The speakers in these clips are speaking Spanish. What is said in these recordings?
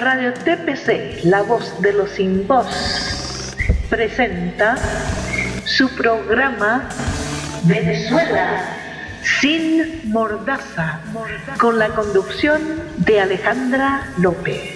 Radio TPC, la voz de los sin voz, presenta su programa Venezuela sin mordaza, con la conducción de Alejandra López.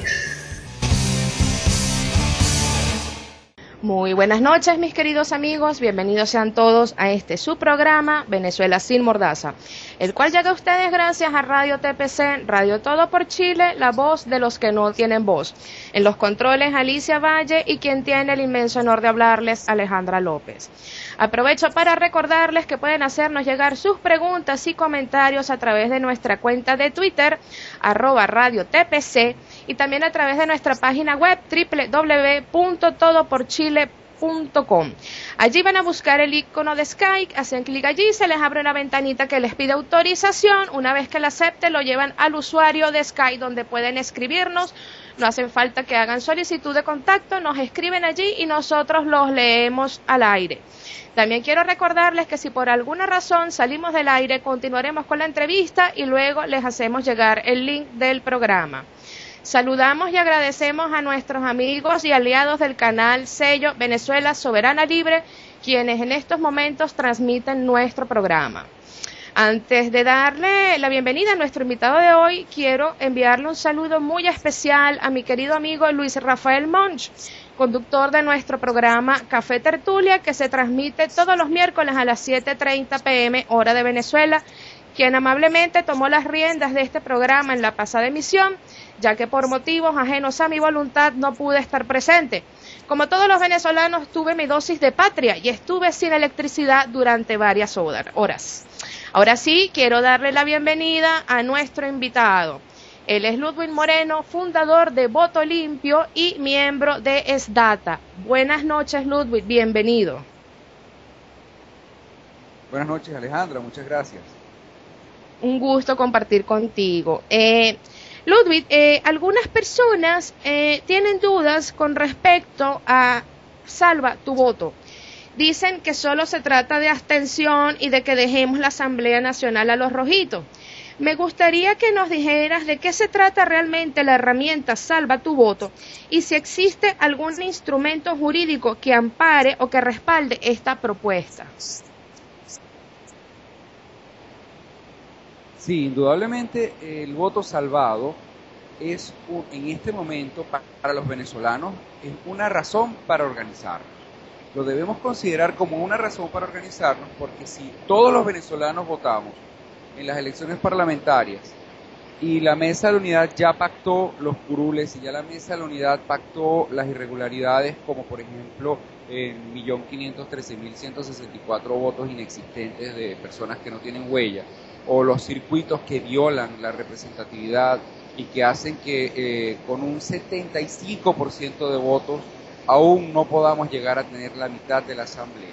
Muy buenas noches, mis queridos amigos, bienvenidos sean todos a este su programa Venezuela sin mordaza, el cual llega a ustedes gracias a Radio TPC, Radio Todo por Chile, la voz de los que no tienen voz. En los controles Alicia Valle y quien tiene el inmenso honor de hablarles, Alejandra López. Aprovecho para recordarles que pueden hacernos llegar sus preguntas y comentarios a través de nuestra cuenta de Twitter, @RadioTPC, y también a través de nuestra página web www.todoporchile.com. Allí van a buscar el icono de Skype, hacen clic allí, se les abre una ventanita que les pide autorización. Una vez que la acepten, lo llevan al usuario de Skype, donde pueden escribirnos. No hacen falta que hagan solicitud de contacto, nos escriben allí y nosotros los leemos al aire. También quiero recordarles que si por alguna razón salimos del aire, continuaremos con la entrevista y luego les hacemos llegar el link del programa. Saludamos y agradecemos a nuestros amigos y aliados del canal Sello Venezuela Soberana Libre, quienes en estos momentos transmiten nuestro programa. Antes de darle la bienvenida a nuestro invitado de hoy, quiero enviarle un saludo muy especial a mi querido amigo Luis Rafael Monch, conductor de nuestro programa Café Tertulia, que se transmite todos los miércoles a las 7:30 p.m. hora de Venezuela, quien amablemente tomó las riendas de este programa en la pasada emisión, ya que por motivos ajenos a mi voluntad no pude estar presente. Como todos los venezolanos, tuve mi dosis de patria y estuve sin electricidad durante varias horas. Ahora sí, quiero darle la bienvenida a nuestro invitado. Él es Ludwig Moreno, fundador de Voto Limpio y miembro de SDATA. Buenas noches, Ludwig, bienvenido. Buenas noches, Alejandra, muchas gracias. Un gusto compartir contigo. Ludwig, algunas personas tienen dudas con respecto a Salva tu voto. Dicen que solo se trata de abstención y de que dejemos la Asamblea Nacional a los rojitos. Me gustaría que nos dijeras de qué se trata realmente la herramienta Salva tu voto y si existe algún instrumento jurídico que ampare o que respalde esta propuesta. Sí, indudablemente el voto salvado es en este momento para los venezolanos es una razón para organizarnos. Lo debemos considerar como una razón para organizarnos porque si todos los venezolanos votamos en las elecciones parlamentarias y la Mesa de la Unidad ya pactó los curules y ya la Mesa de la Unidad pactó las irregularidades como por ejemplo el 1.513.164 votos inexistentes de personas que no tienen huella o los circuitos que violan la representatividad y que hacen que con un 75% de votos aún no podamos llegar a tener la mitad de la Asamblea.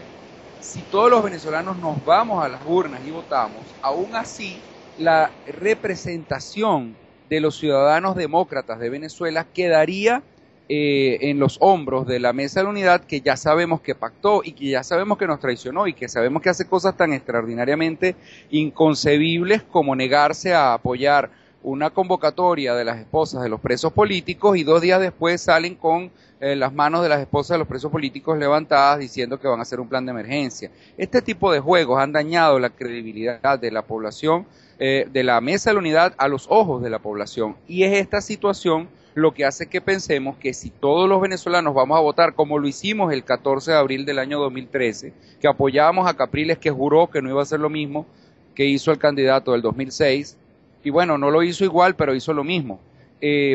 Si todos los venezolanos nos vamos a las urnas y votamos, aún así la representación de los ciudadanos demócratas de Venezuela quedaría en los hombros de la Mesa de la Unidad, que ya sabemos que pactó y que ya sabemos que nos traicionó y que sabemos que hace cosas tan extraordinariamente inconcebibles como negarse a apoyar una convocatoria de las esposas de los presos políticos y 2 días después salen con las manos de las esposas de los presos políticos levantadas diciendo que van a hacer un plan de emergencia. Este tipo de juegos han dañado la credibilidad de la población, de la Mesa de la Unidad a los ojos de la población, y es esta situación lo que hace que pensemos que si todos los venezolanos vamos a votar como lo hicimos el 14 de abril del año 2013, que apoyábamos a Capriles, que juró que no iba a hacer lo mismo que hizo el candidato del 2006, y bueno, no lo hizo igual, pero hizo lo mismo,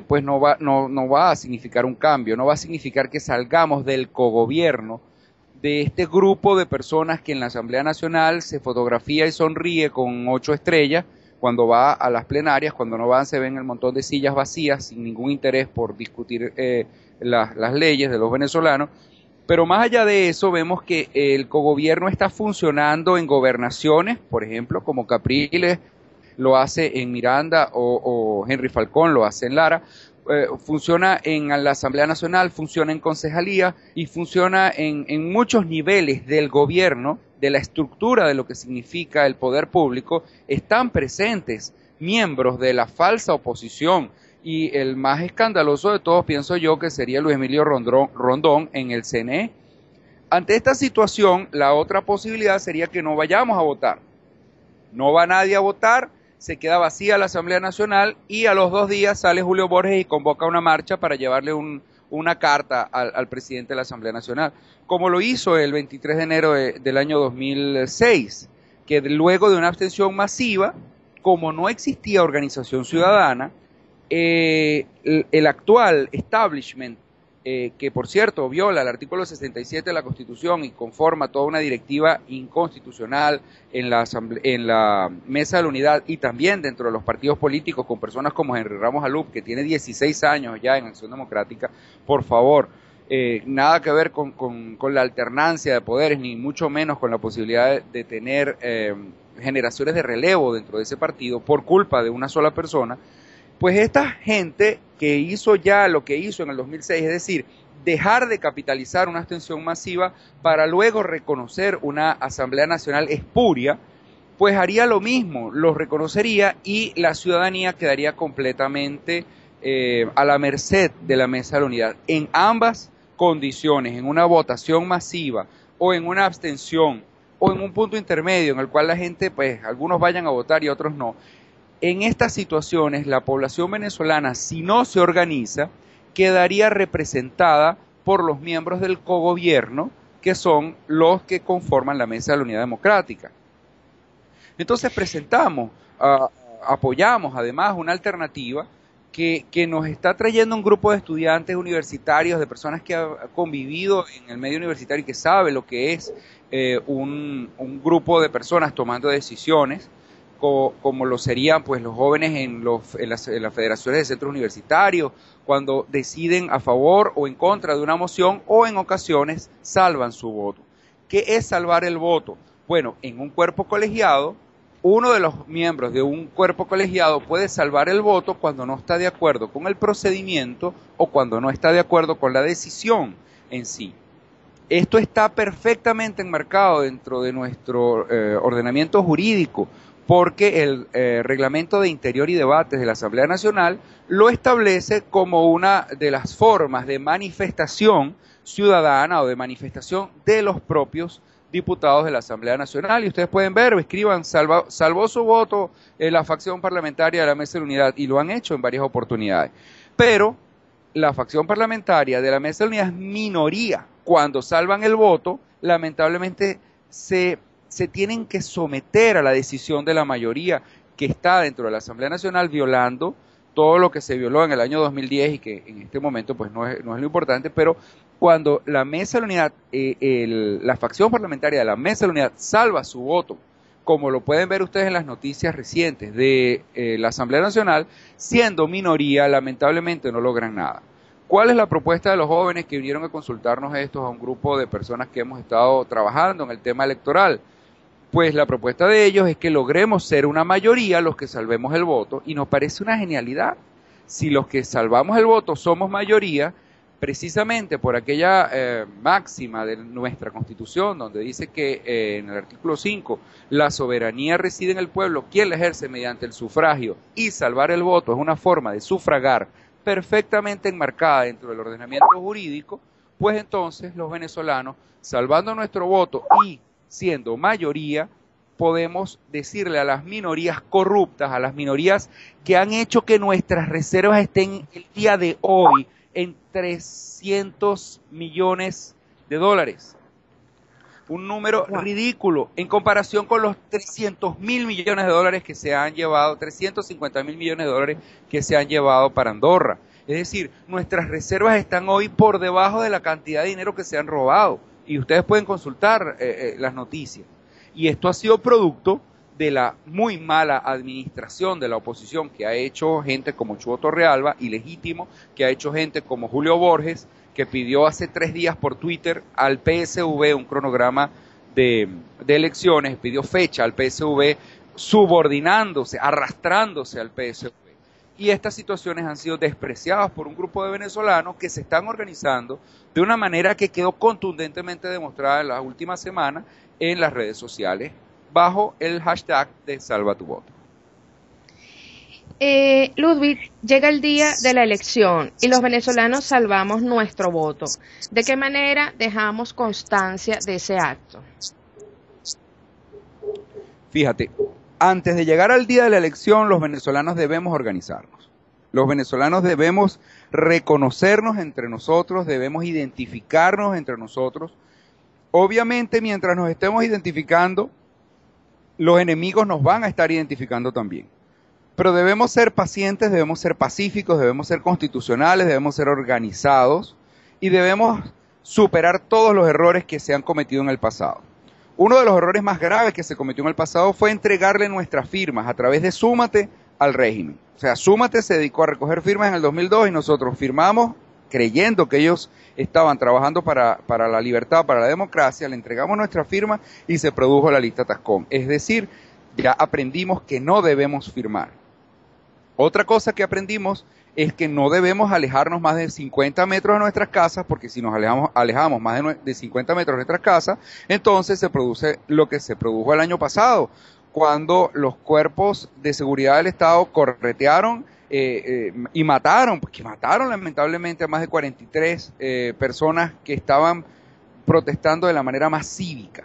pues no va a significar un cambio, no va a significar que salgamos del cogobierno de este grupo de personas que en la Asamblea Nacional se fotografía y sonríe con 8 estrellas, cuando va a las plenarias, cuando no van se ven el montón de sillas vacías sin ningún interés por discutir las leyes de los venezolanos. Pero más allá de eso vemos que el cogobierno está funcionando en gobernaciones, por ejemplo, como Capriles lo hace en Miranda o Henry Falcón lo hace en Lara, funciona en la Asamblea Nacional, funciona en concejalía y funciona en muchos niveles del gobierno, de la estructura de lo que significa el poder público. Están presentes miembros de la falsa oposición y el más escandaloso de todos pienso yo que sería Luis Emilio Rondón en el CNE. Ante esta situación, la otra posibilidad sería que no vayamos a votar. No va nadie a votar, se queda vacía la Asamblea Nacional y a los 2 días sale Julio Borges y convoca una marcha para llevarle una carta al presidente de la Asamblea Nacional, como lo hizo el 23 de enero del año 2006, que luego de una abstención masiva, como no existía organización ciudadana, el actual establishment, que por cierto viola el artículo 67 de la Constitución y conforma toda una directiva inconstitucional en la Mesa de la Unidad y también dentro de los partidos políticos con personas como Henry Ramos Alup, que tiene 16 años ya en Acción Democrática, por favor, nada que ver con la alternancia de poderes, ni mucho menos con la posibilidad de tener generaciones de relevo dentro de ese partido por culpa de una sola persona. Pues esta gente que hizo ya lo que hizo en el 2006, es decir, dejar de capitalizar una abstención masiva para luego reconocer una Asamblea Nacional espuria, pues haría lo mismo, lo reconocería y la ciudadanía quedaría completamente a la merced de la Mesa de la Unidad. En ambas condiciones, en una votación masiva o en una abstención o en un punto intermedio en el cual la gente, pues algunos vayan a votar y otros no, en estas situaciones, la población venezolana, si no se organiza, quedaría representada por los miembros del cogobierno, que son los que conforman la Mesa de la Unidad Democrática. Entonces apoyamos además una alternativa que nos está trayendo un grupo de estudiantes universitarios, de personas que han convivido en el medio universitario y que sabe lo que es un grupo de personas tomando decisiones, como lo serían pues los jóvenes en las federaciones de centros universitarios, cuando deciden a favor o en contra de una moción o en ocasiones salvan su voto. ¿Qué es salvar el voto? Bueno, en un cuerpo colegiado, uno de los miembros de un cuerpo colegiado puede salvar el voto cuando no está de acuerdo con el procedimiento o cuando no está de acuerdo con la decisión en sí. Esto está perfectamente enmarcado dentro de nuestro ordenamiento jurídico, porque el Reglamento de Interior y Debates de la Asamblea Nacional lo establece como una de las formas de manifestación ciudadana o de manifestación de los propios diputados de la Asamblea Nacional. Y ustedes pueden ver, escriban, salvó su voto la facción parlamentaria de la Mesa de la Unidad, y lo han hecho en varias oportunidades. Pero la facción parlamentaria de la Mesa de la Unidad es minoría. Cuando salvan el voto, lamentablemente se tienen que someter a la decisión de la mayoría que está dentro de la Asamblea Nacional, violando todo lo que se violó en el año 2010 y que en este momento pues no es lo importante, pero cuando la Mesa de la Unidad, la facción parlamentaria de la Mesa de la Unidad salva su voto, como lo pueden ver ustedes en las noticias recientes de la Asamblea Nacional, siendo minoría, lamentablemente no logran nada. ¿Cuál es la propuesta de los jóvenes que vinieron a consultarnos estos a un grupo de personas que hemos estado trabajando en el tema electoral? Pues la propuesta de ellos es que logremos ser una mayoría los que salvemos el voto, y nos parece una genialidad. Si los que salvamos el voto somos mayoría, precisamente por aquella máxima de nuestra Constitución, donde dice que en el artículo 5, la soberanía reside en el pueblo, quien la ejerce mediante el sufragio, y salvar el voto es una forma de sufragar perfectamente enmarcada dentro del ordenamiento jurídico, pues entonces los venezolanos, salvando nuestro voto y siendo mayoría, podemos decirle a las minorías corruptas, a las minorías que han hecho que nuestras reservas estén el día de hoy en 300 millones de dólares. Un número ridículo en comparación con los 300.000 millones de dólares que se han llevado, 350.000 millones de dólares que se han llevado para Andorra. Es decir, nuestras reservas están hoy por debajo de la cantidad de dinero que se han robado. Y ustedes pueden consultar las noticias. Y esto ha sido producto de la muy mala administración de la oposición que ha hecho gente como Chuo Torrealba, ilegítimo, que ha hecho gente como Julio Borges, que pidió hace 3 días por Twitter al PSV un cronograma de elecciones, pidió fecha al PSV, subordinándose, arrastrándose al PSV. Y estas situaciones han sido despreciadas por un grupo de venezolanos que se están organizando de una manera que quedó contundentemente demostrada en las últimas semanas en las redes sociales bajo el hashtag de Salva tu Voto. Ludwig, llega el día de la elección y los venezolanos salvamos nuestro voto. ¿De qué manera dejamos constancia de ese acto? Fíjate, antes de llegar al día de la elección, los venezolanos debemos organizarnos. Los venezolanos debemos reconocernos entre nosotros, debemos identificarnos entre nosotros. Obviamente, mientras nos estemos identificando, los enemigos nos van a estar identificando también. Pero debemos ser pacientes, debemos ser pacíficos, debemos ser constitucionales, debemos ser organizados y debemos superar todos los errores que se han cometido en el pasado. Uno de los errores más graves que se cometió en el pasado fue entregarle nuestras firmas a través de Súmate al régimen. O sea, Súmate se dedicó a recoger firmas en el 2002 y nosotros firmamos creyendo que ellos estaban trabajando para la libertad, para la democracia, le entregamos nuestra firma y se produjo la lista Tascón. Es decir, ya aprendimos que no debemos firmar. Otra cosa que aprendimos es que no debemos alejarnos más de 50 metros de nuestras casas, porque si nos alejamos más de 50 metros de nuestras casas, entonces se produce lo que se produjo el año pasado, cuando los cuerpos de seguridad del Estado corretearon y mataron, porque mataron lamentablemente a más de 43 personas que estaban protestando de la manera más cívica.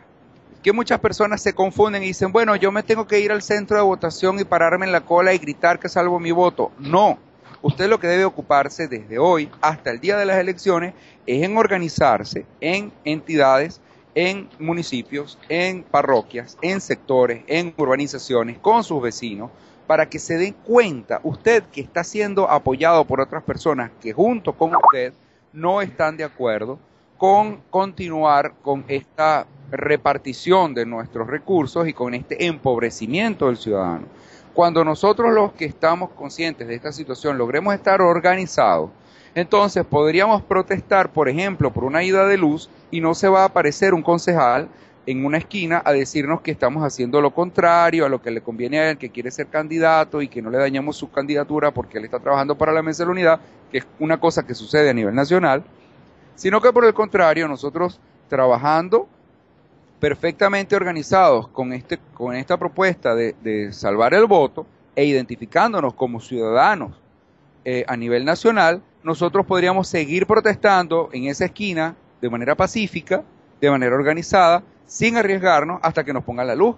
Que muchas personas se confunden y dicen, bueno, yo me tengo que ir al centro de votación y pararme en la cola y gritar que salvo mi voto. No, usted lo que debe ocuparse desde hoy hasta el día de las elecciones es en organizarse en entidades, en municipios, en parroquias, en sectores, en urbanizaciones, con sus vecinos, para que se den cuenta usted que está siendo apoyado por otras personas que junto con usted no están de acuerdo con continuar con esta repartición de nuestros recursos y con este empobrecimiento del ciudadano. Cuando nosotros los que estamos conscientes de esta situación logremos estar organizados, entonces podríamos protestar, por ejemplo, por una ida de luz y no se va a aparecer un concejal en una esquina a decirnos que estamos haciendo lo contrario a lo que le conviene a él, que quiere ser candidato y que no le dañemos su candidatura porque él está trabajando para la Mesa de la Unidad, que es una cosa que sucede a nivel nacional, sino que por el contrario nosotros trabajando perfectamente organizados con esta propuesta de salvar el voto e identificándonos como ciudadanos a nivel nacional, nosotros podríamos seguir protestando en esa esquina de manera pacífica, de manera organizada, sin arriesgarnos hasta que nos pongan la luz.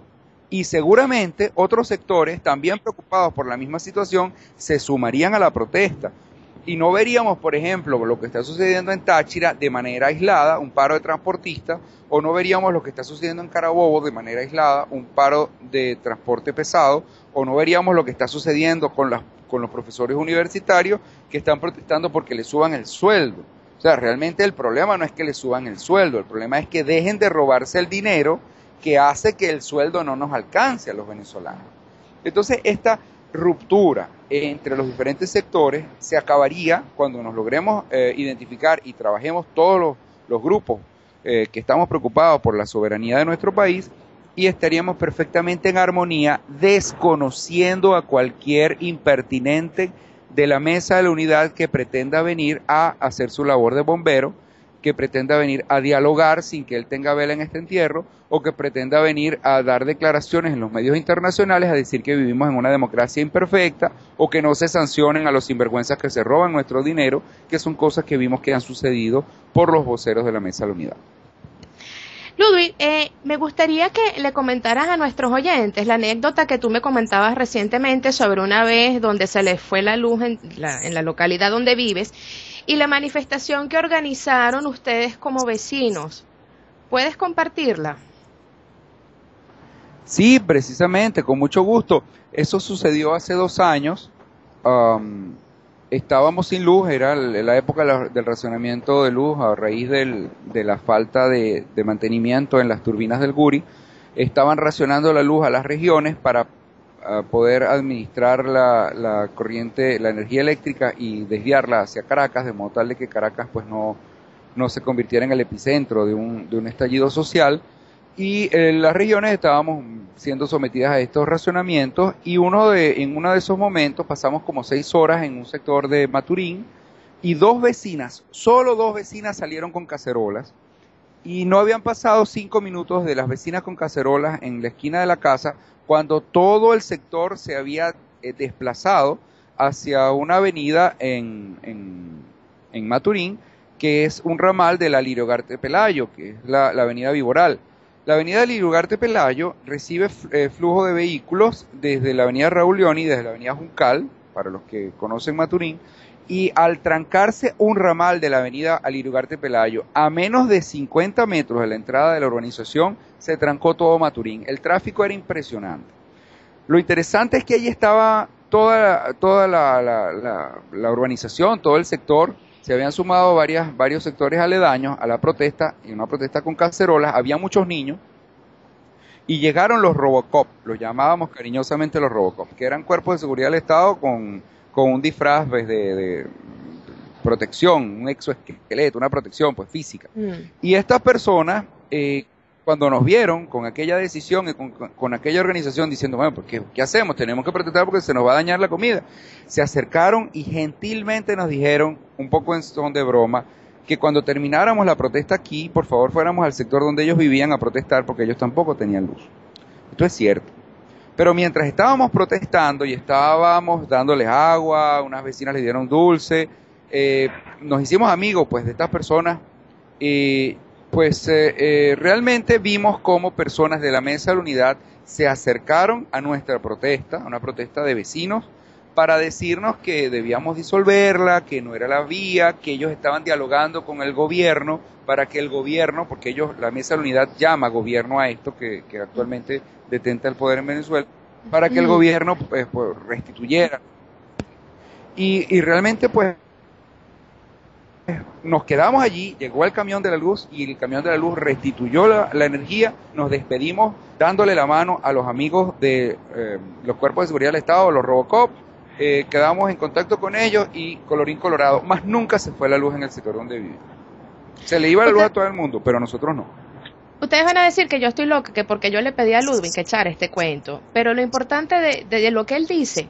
Y seguramente otros sectores, también preocupados por la misma situación, se sumarían a la protesta. Y no veríamos, por ejemplo, lo que está sucediendo en Táchira de manera aislada, un paro de transportistas, o no veríamos lo que está sucediendo en Carabobo de manera aislada, un paro de transporte pesado, o no veríamos lo que está sucediendo con los profesores universitarios que están protestando porque les suban el sueldo. O sea, realmente el problema no es que les suban el sueldo, el problema es que dejen de robarse el dinero que hace que el sueldo no nos alcance a los venezolanos. Entonces, esta ruptura entre los diferentes sectores se acabaría cuando nos logremos identificar y trabajemos todos los grupos que estamos preocupados por la soberanía de nuestro país y estaríamos perfectamente en armonía, desconociendo a cualquier impertinente de la Mesa de la Unidad que pretenda venir a hacer su labor de bombero, que pretenda venir a dialogar sin que él tenga vela en este entierro, o que pretenda venir a dar declaraciones en los medios internacionales a decir que vivimos en una democracia imperfecta, o que no se sancionen a los sinvergüenzas que se roban nuestro dinero, que son cosas que vimos que han sucedido por los voceros de la Mesa de la Unidad. Ludwig, me gustaría que le comentaras a nuestros oyentes la anécdota que tú me comentabas recientemente sobre una vez donde se les fue la luz en la localidad donde vives y la manifestación que organizaron ustedes como vecinos. ¿Puedes compartirla? Sí, precisamente, con mucho gusto. Eso sucedió hace 2 años. Estábamos sin luz, era la época del racionamiento de luz a raíz de la falta de mantenimiento en las turbinas del Guri. Estaban racionando la luz a las regiones para poder administrar la corriente, la energía eléctrica y desviarla hacia Caracas, de modo tal de que Caracas pues no se convirtiera en el epicentro de un estallido social. Y las regiones estábamos siendo sometidas a estos racionamientos y en uno de esos momentos pasamos como 6 horas en un sector de Maturín y 2 vecinas, solo 2 vecinas salieron con cacerolas y no habían pasado 5 minutos de las vecinas con cacerolas en la esquina de la casa cuando todo el sector se había desplazado hacia una avenida en Maturín, que es un ramal de la Lirio Ugarte Pelayo, que es la avenida Viboral. La avenida Lirio Ugarte Pelayo recibe flujo de vehículos desde la avenida Raúl Leoni, desde la avenida Juncal, para los que conocen Maturín, y al trancarse un ramal de la avenida Alirio Ugarte Pelayo a menos de 50 metros de la entrada de la urbanización, se trancó todo Maturín. El tráfico era impresionante. Lo interesante es que allí estaba toda la urbanización, todo el sector. Se habían sumado varios sectores aledaños a la protesta, y una protesta con cacerolas. Había muchos niños, y llegaron los Robocop, los llamábamos cariñosamente los Robocop, que eran cuerpos de seguridad del Estado con un disfraz pues, de protección, un exoesqueleto, una protección pues física. Y estas personas, cuando nos vieron con aquella decisión y con aquella organización diciendo, bueno, pues, ¿qué hacemos? Tenemos que protestar porque se nos va a dañar la comida. Se acercaron y gentilmente nos dijeron, un poco en son de broma, que cuando termináramos la protesta aquí, por favor fuéramos al sector donde ellos vivían a protestar porque ellos tampoco tenían luz. Esto es cierto. Pero mientras estábamos protestando y estábamos dándoles agua, unas vecinas les dieron dulce, nos hicimos amigos pues de estas personas, realmente vimos cómo personas de la Mesa de la Unidad se acercaron a nuestra protesta, a una protesta de vecinos, para decirnos que debíamos disolverla, que no era la vía, que ellos estaban dialogando con el gobierno para que el gobierno, porque la Mesa de la Unidad llama gobierno a esto que actualmente detenta el poder en Venezuela, para que el gobierno pues restituyera. Y realmente pues nos quedamos allí, llegó el camión de la luz y el camión de la luz restituyó la energía, nos despedimos dándole la mano a los amigos de los cuerpos de seguridad del Estado, los Robocop, quedamos en contacto con ellos y colorín colorado, más nunca se fue la luz en el sector donde vivimos. Se le iba la luz a todo el mundo, pero nosotros no. Ustedes van a decir que yo estoy loca, que porque yo le pedí a Ludwig que echara este cuento, pero lo importante de lo que él dice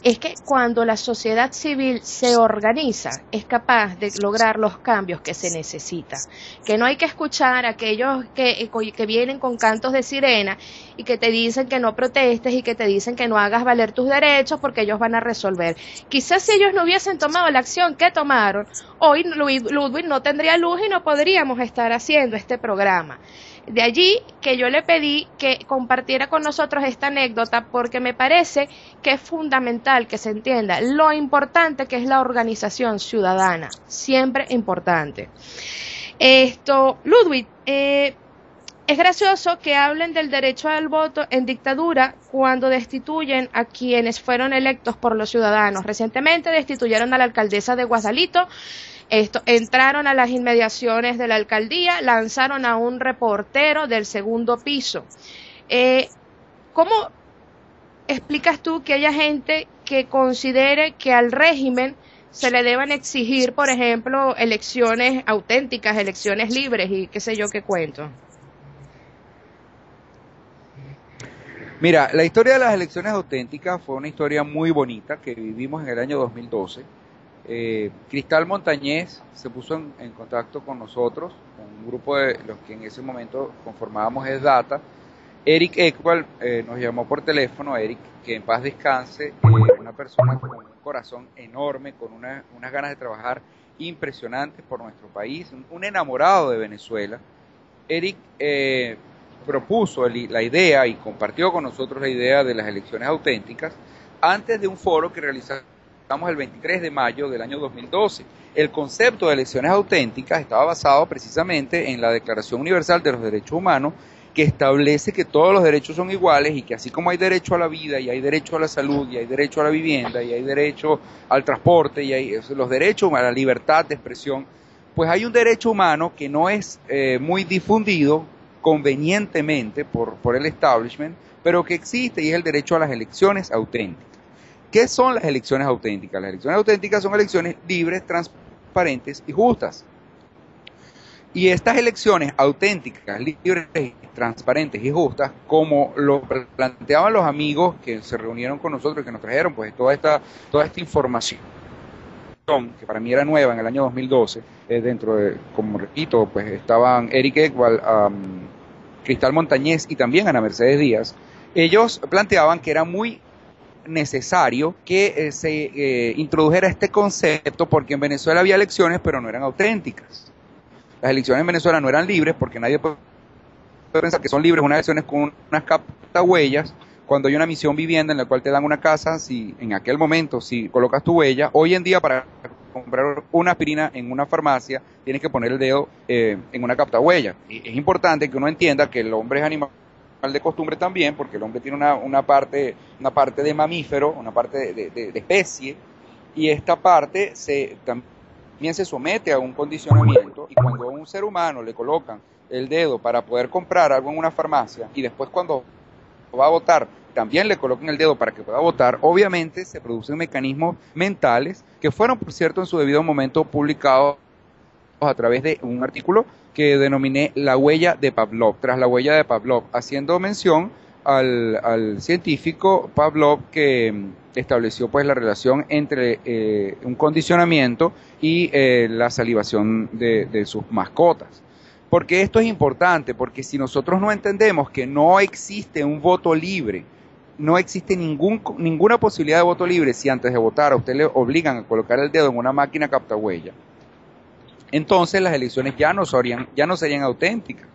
es que cuando la sociedad civil se organiza, es capaz de lograr los cambios que se necesitan. Que no hay que escuchar a aquellos que vienen con cantos de sirena y que te dicen que no protestes y que te dicen que no hagas valer tus derechos porque ellos van a resolver. Quizás si ellos no hubiesen tomado la acción que tomaron, hoy Ludwig no tendría luz y no podríamos estar haciendo este programa. De allí que yo le pedí que compartiera con nosotros esta anécdota porque me parece que es fundamental que se entienda lo importante que es la organización ciudadana, siempre importante. Ludwig, es gracioso que hablen del derecho al voto en dictadura cuando destituyen a quienes fueron electos por los ciudadanos. Recientemente destituyeron a la alcaldesa de Guasalito. Entraron a las inmediaciones de la alcaldía, lanzaron a un reportero del segundo piso. ¿Cómo explicas tú que haya gente que considere que al régimen se le deban exigir, por ejemplo, elecciones auténticas, elecciones libres y qué sé yo qué cuento? Mira, la historia de las elecciones auténticas fue una historia muy bonita que vivimos en el año 2012. Cristal Montañez se puso en contacto con nosotros, con un grupo de los que en ese momento conformábamos ESDATA. Eric Ekwal nos llamó por teléfono. Eric, que en paz descanse, una persona con un corazón enorme, con unas ganas de trabajar impresionantes por nuestro país, un enamorado de Venezuela. Eric propuso la idea y compartió con nosotros la idea de las elecciones auténticas antes de un foro que realizamos el 23 de mayo del año 2012. El concepto de elecciones auténticas estaba basado precisamente en la Declaración Universal de los Derechos Humanos, que establece que todos los derechos son iguales y que así como hay derecho a la vida y hay derecho a la salud y hay derecho a la vivienda y hay derecho al transporte y hay los derechos a la libertad de expresión, pues hay un derecho humano que no es muy difundido convenientemente por el establishment, pero que existe y es el derecho a las elecciones auténticas. ¿Qué son las elecciones auténticas? Las elecciones auténticas son elecciones libres, transparentes y justas. Y estas elecciones auténticas, libres, transparentes y justas, como lo planteaban los amigos que se reunieron con nosotros, que nos trajeron pues toda esta información, que para mí era nueva en el año 2012, dentro de, como repito, pues estaban Eric Ekwal, Cristal Montañez y también Ana Mercedes Díaz. Ellos planteaban que era muy necesario que se introdujera este concepto, porque en Venezuela había elecciones, pero no eran auténticas. Las elecciones en Venezuela no eran libres, porque nadie puede pensar que son libres unas elecciones con unas captahuellas, cuando hay una misión vivienda en la cual te dan una casa. Si en aquel momento, si colocas tu huella, hoy en día para comprar una aspirina en una farmacia, tienes que poner el dedo en una captahuella. Y es importante que uno entienda que el hombre es animal de costumbre también, porque el hombre tiene una parte de mamífero, una parte de especie, y esta parte también se somete a un condicionamiento, y cuando a un ser humano le colocan el dedo para poder comprar algo en una farmacia, y después cuando va a votar también le colocan el dedo para que pueda votar, obviamente se producen mecanismos mentales que fueron, por cierto, en su debido momento publicados a través de un artículo que denominé La huella de Pavlov, tras la huella de Pavlov, haciendo mención al científico Pavlov, que estableció pues la relación entre un condicionamiento y la salivación de sus mascotas. Porque esto es importante, porque si nosotros no entendemos que no existe un voto libre, no existe ninguna posibilidad de voto libre si antes de votar a usted le obligan a colocar el dedo en una máquina captahuella, entonces las elecciones ya no serían auténticas.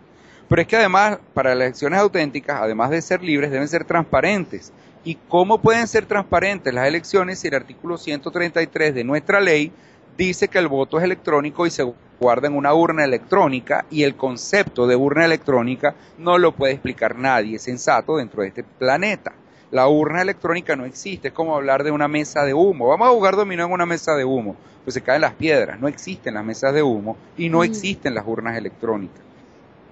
Pero es que además, para las elecciones auténticas, además de ser libres, deben ser transparentes. ¿Y cómo pueden ser transparentes las elecciones si el artículo 133 de nuestra ley dice que el voto es electrónico y se guarda en una urna electrónica, y el concepto de urna electrónica no lo puede explicar nadie sensato dentro de este planeta? La urna electrónica no existe, es como hablar de una mesa de humo. Vamos a jugar dominó en una mesa de humo, pues se caen las piedras. No existen las mesas de humo y no existen las urnas electrónicas.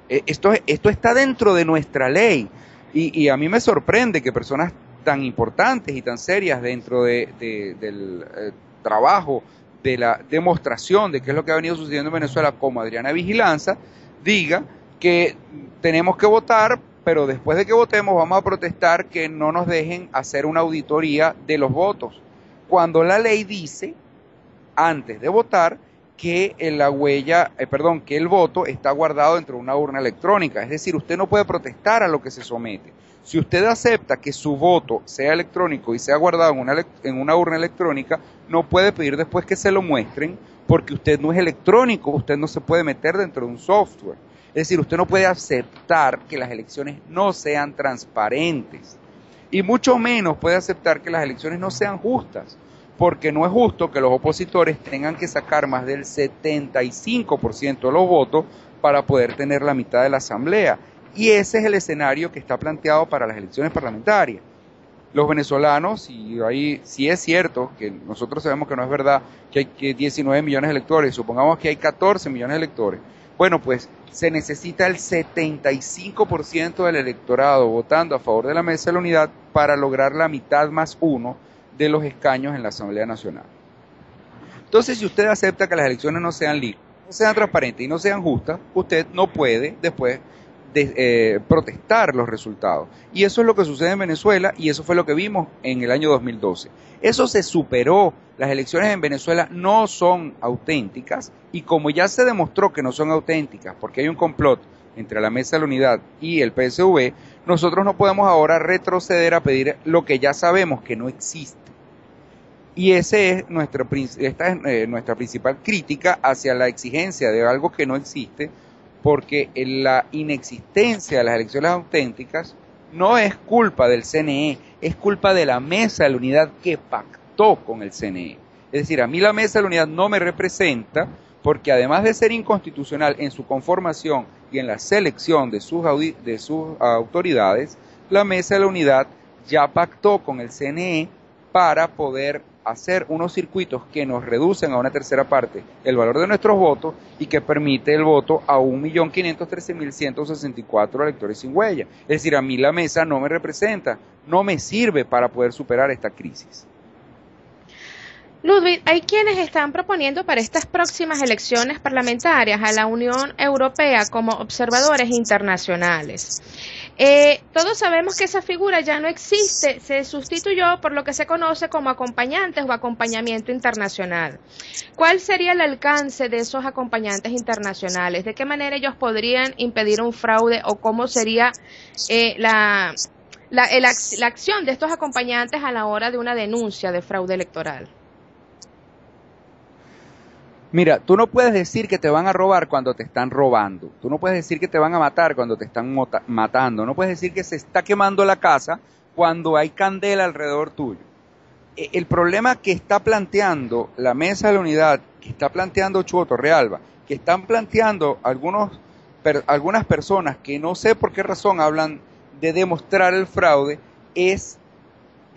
Esto está dentro de nuestra ley, y a mí me sorprende que personas tan importantes y tan serias dentro del trabajo de la demostración de qué es lo que ha venido sucediendo en Venezuela, como Adriana Vigilanza, diga que tenemos que votar, pero después de que votemos vamos a protestar que no nos dejen hacer una auditoría de los votos, cuando la ley dice, antes de votar, que que el voto está guardado dentro de una urna electrónica. Es decir, usted no puede protestar a lo que se somete. Si usted acepta que su voto sea electrónico y sea guardado en una urna electrónica, no puede pedir después que se lo muestren, porque usted no es electrónico, usted no se puede meter dentro de un software. Es decir, usted no puede aceptar que las elecciones no sean transparentes, y mucho menos puede aceptar que las elecciones no sean justas, porque no es justo que los opositores tengan que sacar más del 75% de los votos para poder tener la mitad de la asamblea. Y ese es el escenario que está planteado para las elecciones parlamentarias. Los venezolanos, y ahí sí es cierto que nosotros sabemos que no es verdad que hay 19 millones de electores, supongamos que hay 14 millones de electores, bueno, pues se necesita el 75% del electorado votando a favor de la Mesa de la Unidad para lograr la mitad más uno de los escaños en la Asamblea Nacional. Entonces, si usted acepta que las elecciones no sean libres, no sean transparentes y no sean justas, usted no puede después protestar los resultados. Y eso es lo que sucede en Venezuela, y eso fue lo que vimos en el año 2012. Eso se superó. Las elecciones en Venezuela no son auténticas, y como ya se demostró que no son auténticas porque hay un complot entre la Mesa de la Unidad y el PSV, nosotros no podemos ahora retroceder a pedir lo que ya sabemos que no existe. Y esta es nuestra principal crítica hacia la exigencia de algo que no existe, porque la inexistencia de las elecciones auténticas no es culpa del CNE, es culpa de la Mesa de la Unidad que pactó con el CNE. Es decir, a mí la Mesa de la Unidad no me representa, porque además de ser inconstitucional en su conformación y en la selección de sus autoridades, la Mesa de la Unidad ya pactó con el CNE para poder hacer unos circuitos que nos reducen a una tercera parte el valor de nuestros votos y que permite el voto a 1.513.164 electores sin huella. Es decir, a mí la mesa no me representa, no me sirve para poder superar esta crisis. Ludwig, hay quienes están proponiendo para estas próximas elecciones parlamentarias a la Unión Europea como observadores internacionales. Todos sabemos que esa figura ya no existe, se sustituyó por lo que se conoce como acompañantes o acompañamiento internacional. ¿Cuál sería el alcance de esos acompañantes internacionales? ¿De qué manera ellos podrían impedir un fraude, o cómo sería la la acción de estos acompañantes a la hora de una denuncia de fraude electoral? Mira, tú no puedes decir que te van a robar cuando te están robando. Tú no puedes decir que te van a matar cuando te están matando. No puedes decir que se está quemando la casa cuando hay candela alrededor tuyo. El problema que está planteando la Mesa de la Unidad, que está planteando Chuo Torrealba, que están planteando algunas personas que no sé por qué razón hablan de demostrar el fraude, es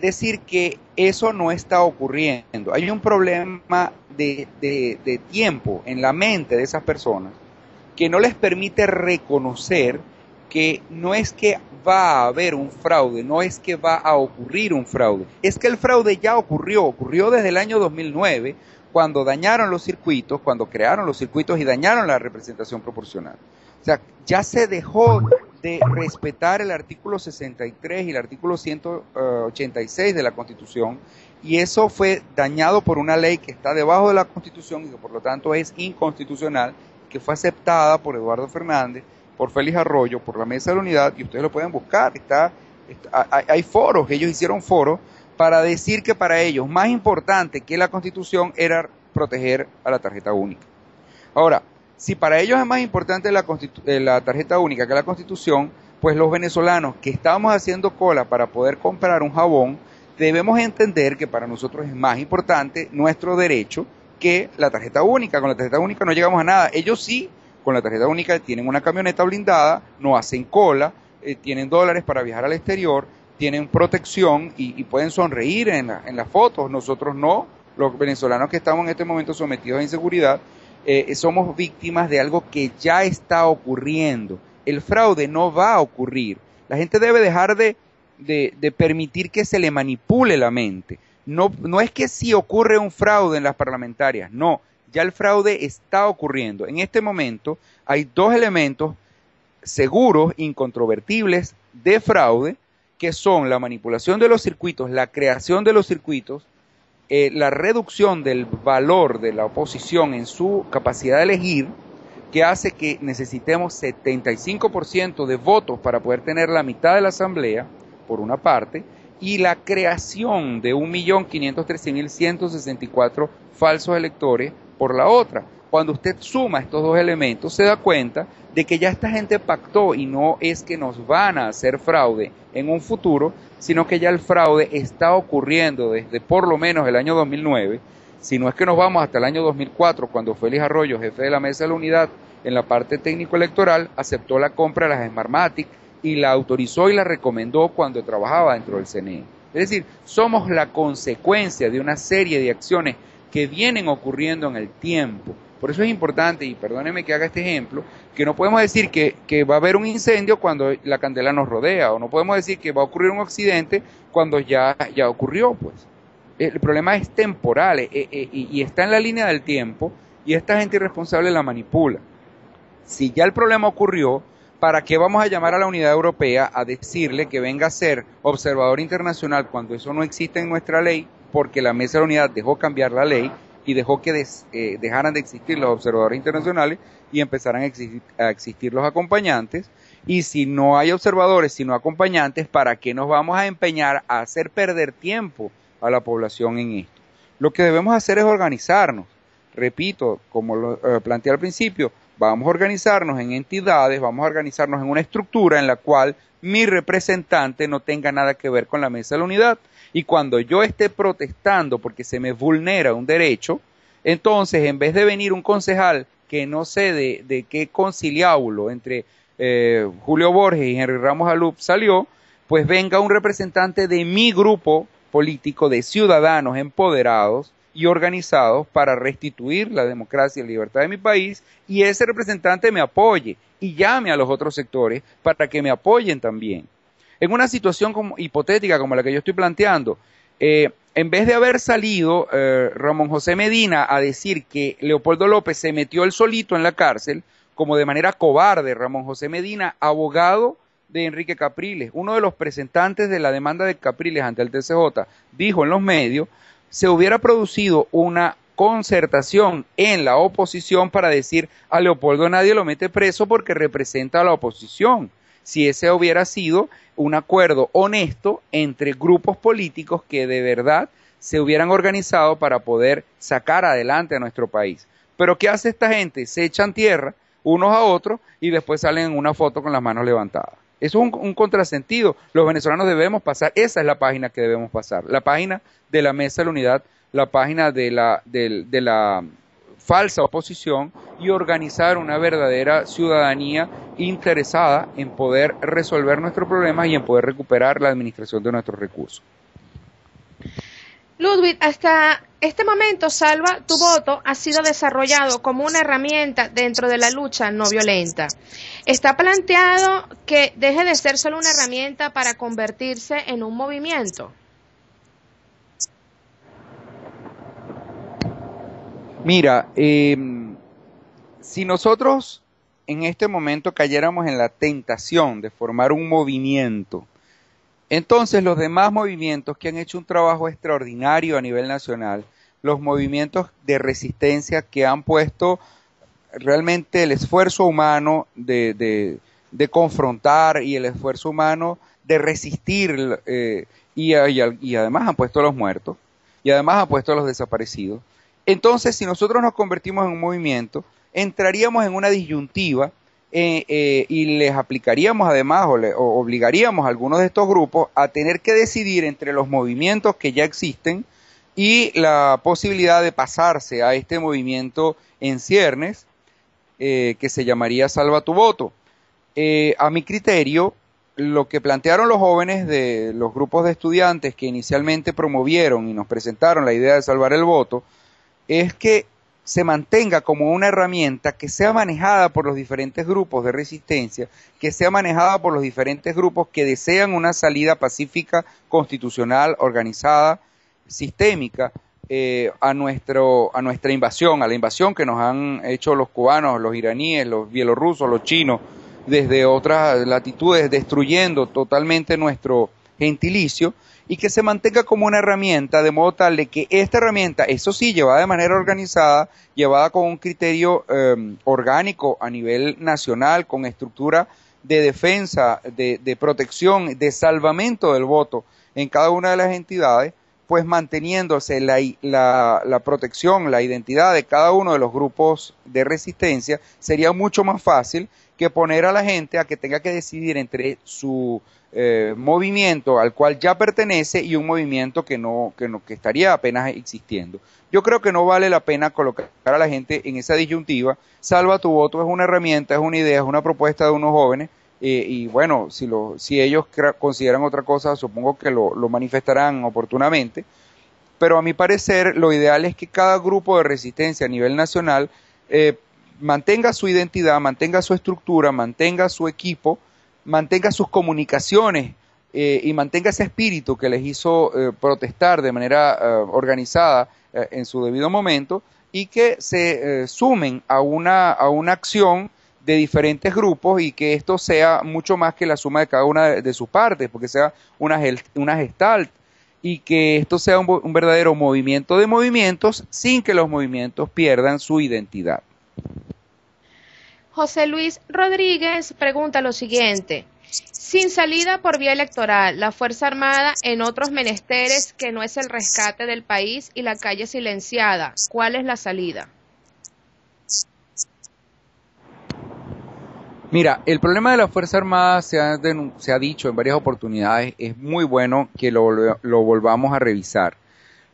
decir que eso no está ocurriendo. Hay un problema de tiempo en la mente de esas personas que no les permite reconocer que no es que va a haber un fraude, no es que va a ocurrir un fraude, es que el fraude ya ocurrió desde el año 2009, cuando dañaron los circuitos, cuando crearon los circuitos y dañaron la representación proporcional. O sea, ya se dejó de respetar el artículo 63 y el artículo 186 de la Constitución, y eso fue dañado por una ley que está debajo de la Constitución y que por lo tanto es inconstitucional, que fue aceptada por Eduardo Fernández, por Félix Arroyo, por la Mesa de la Unidad, y ustedes lo pueden buscar, hay foros, ellos hicieron foros para decir que para ellos más importante que la Constitución era proteger a la tarjeta única. Ahora, si para ellos es más importante la tarjeta única que la Constitución, pues los venezolanos que estábamos haciendo cola para poder comprar un jabón, debemos entender que para nosotros es más importante nuestro derecho que la tarjeta única. Con la tarjeta única no llegamos a nada. Ellos sí, con la tarjeta única tienen una camioneta blindada, no hacen cola, tienen dólares para viajar al exterior, tienen protección y pueden sonreír en las fotos. Nosotros no, los venezolanos que estamos en este momento sometidos a inseguridad, somos víctimas de algo que ya está ocurriendo. El fraude no va a ocurrir. La gente debe dejar de permitir que se le manipule la mente. No es que si ocurre un fraude en las parlamentarias, no, ya el fraude está ocurriendo. En este momento hay dos elementos seguros, incontrovertibles de fraude, que son la manipulación de los circuitos, la creación de los circuitos, la reducción del valor de la oposición en su capacidad de elegir, que hace que necesitemos 75% de votos para poder tener la mitad de la asamblea, por una parte, y la creación de 1.513.164 falsos electores por la otra. Cuando usted suma estos dos elementos, se da cuenta de que ya esta gente pactó y no es que nos van a hacer fraude en un futuro, sino que ya el fraude está ocurriendo desde por lo menos el año 2009, si no es que nos vamos hasta el año 2004, cuando Félix Arroyo, jefe de la Mesa de la Unidad, en la parte técnico-electoral, aceptó la compra de las Smartmatic y la autorizó y la recomendó cuando trabajaba dentro del CNE. Es decir, somos la consecuencia de una serie de acciones que vienen ocurriendo en el tiempo. Por eso es importante, y perdónenme que haga este ejemplo, que no podemos decir que va a haber un incendio cuando la candela nos rodea, o no podemos decir que va a ocurrir un accidente cuando ya ocurrió, pues. El problema es temporal y está en la línea del tiempo, y esta gente irresponsable la manipula. Si ya el problema ocurrió, ¿para qué vamos a llamar a la Unidad Europea a decirle que venga a ser observador internacional cuando eso no existe en nuestra ley? Porque la Mesa de la Unidad dejó cambiar la ley y dejó que dejaran de existir los observadores internacionales y empezaran a existir los acompañantes. Y si no hay observadores, sino acompañantes, ¿para qué nos vamos a empeñar a hacer perder tiempo a la población en esto? Lo que debemos hacer es organizarnos. Repito, como lo planteé al principio, vamos a organizarnos en entidades, vamos a organizarnos en una estructura en la cual mi representante no tenga nada que ver con la Mesa de la Unidad. Y cuando yo esté protestando porque se me vulnera un derecho, entonces en vez de venir un concejal que no sé de qué conciliábulo entre Julio Borges y Henry Ramos Alup salió, pues venga un representante de mi grupo político de ciudadanos empoderados y organizados para restituir la democracia y la libertad de mi país, y ese representante me apoye y llame a los otros sectores para que me apoyen también. En una situación hipotética como la que yo estoy planteando, en vez de haber salido Ramón José Medina a decir que Leopoldo López se metió él solito en la cárcel, como de manera cobarde, Ramón José Medina, abogado de Enrique Capriles, uno de los presentantes de la demanda de Capriles ante el TCJ, dijo en los medios, se hubiera producido una concertación en la oposición para decir a Leopoldo nadie lo mete preso porque representa a la oposición. si ese hubiera sido un acuerdo honesto entre grupos políticos que de verdad se hubieran organizado para poder sacar adelante a nuestro país. Pero ¿qué hace esta gente? Se echan tierra unos a otros y después salen en una foto con las manos levantadas. Eso es un contrasentido. Los venezolanos debemos pasar, esa es la página que debemos pasar, la página de la Mesa de la Unidad, la página de la falsa oposición, y organizar una verdadera ciudadanía interesada en poder resolver nuestros problemas y en poder recuperar la administración de nuestros recursos. Ludwig, hasta este momento Salva tu Voto ha sido desarrollado como una herramienta dentro de la lucha no violenta. ¿Está planteado que deje de ser solo una herramienta para convertirse en un movimiento? Mira, si nosotros en este momento cayéramos en la tentación de formar un movimiento, entonces los demás movimientos que han hecho un trabajo extraordinario a nivel nacional, los movimientos de resistencia que han puesto realmente el esfuerzo humano de confrontar y el esfuerzo humano de resistir, y además han puesto a los muertos, y además han puesto a los desaparecidos. Entonces, si nosotros nos convertimos en un movimiento, entraríamos en una disyuntiva y les aplicaríamos además o obligaríamos a algunos de estos grupos a tener que decidir entre los movimientos que ya existen y la posibilidad de pasarse a este movimiento en ciernes que se llamaría Salva tu Voto. A mi criterio, lo que plantearon los jóvenes de los grupos de estudiantes que inicialmente promovieron y nos presentaron la idea de salvar el voto es que se mantenga como una herramienta que sea manejada por los diferentes grupos de resistencia, que sea manejada por los diferentes grupos que desean una salida pacífica, constitucional, organizada, sistémica, a nuestra invasión, a la invasión que nos han hecho los cubanos, los iraníes, los bielorrusos, los chinos, desde otras latitudes, destruyendo totalmente nuestro gentilicio, y que se mantenga como una herramienta, de modo tal de que esta herramienta, eso sí, llevada de manera organizada, llevada con un criterio orgánico a nivel nacional, con estructura de defensa, de protección, de salvamento del voto en cada una de las entidades, pues manteniéndose la protección, la identidad de cada uno de los grupos de resistencia, sería mucho más fácil que poner a la gente a que tenga que decidir entre su movimiento al cual ya pertenece y un movimiento que estaría apenas existiendo. Yo creo que no vale la pena colocar a la gente en esa disyuntiva. Salva tu Voto es una herramienta, es una idea, es una propuesta de unos jóvenes, y bueno, si ellos consideran otra cosa, supongo que lo manifestarán oportunamente, pero a mi parecer lo ideal es que cada grupo de resistencia a nivel nacional mantenga su identidad, mantenga su estructura, mantenga su equipo, mantenga sus comunicaciones y mantenga ese espíritu que les hizo protestar de manera organizada en su debido momento, y que se sumen a una acción de diferentes grupos, y que esto sea mucho más que la suma de cada una de sus partes, porque sea una gestalt, y que esto sea un verdadero movimiento de movimientos sin que los movimientos pierdan su identidad. José Luis Rodríguez pregunta lo siguiente: sin salida por vía electoral, la Fuerza Armada en otros menesteres que no es el rescate del país y la calle silenciada, ¿cuál es la salida? Mira, el problema de la Fuerza Armada se ha dicho en varias oportunidades, es muy bueno que lo volvamos a revisar.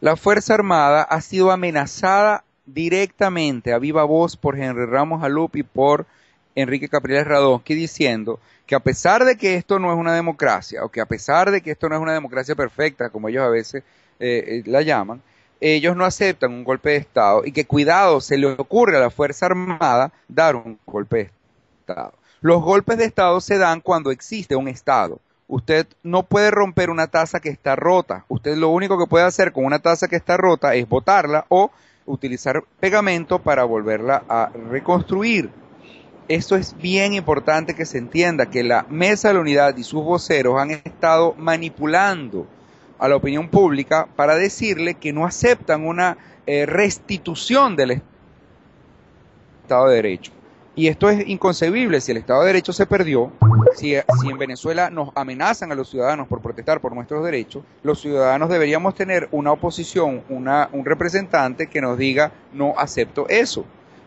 La Fuerza Armada ha sido amenazada directamente a viva voz por Henry Ramos Alup y por Enrique Capriles Radonsky, diciendo que a pesar de que esto no es una democracia, o que a pesar de que esto no es una democracia perfecta, como ellos a veces la llaman, ellos no aceptan un golpe de Estado, y que cuidado, se le ocurre a la Fuerza Armada dar un golpe de Estado. Los golpes de Estado se dan cuando existe un Estado. Usted no puede romper una taza que está rota. Usted lo único que puede hacer con una taza que está rota es botarla o utilizar pegamento para volverla a reconstruir. Esto es bien importante que se entienda, que la Mesa de la Unidad y sus voceros han estado manipulando a la opinión pública para decirle que no aceptan una restitución del Estado de Derecho. Y esto es inconcebible. Si el Estado de Derecho se perdió, si en Venezuela nos amenazan a los ciudadanos por protestar por nuestros derechos, los ciudadanos deberíamos tener una oposición, un representante que nos diga: no acepto eso.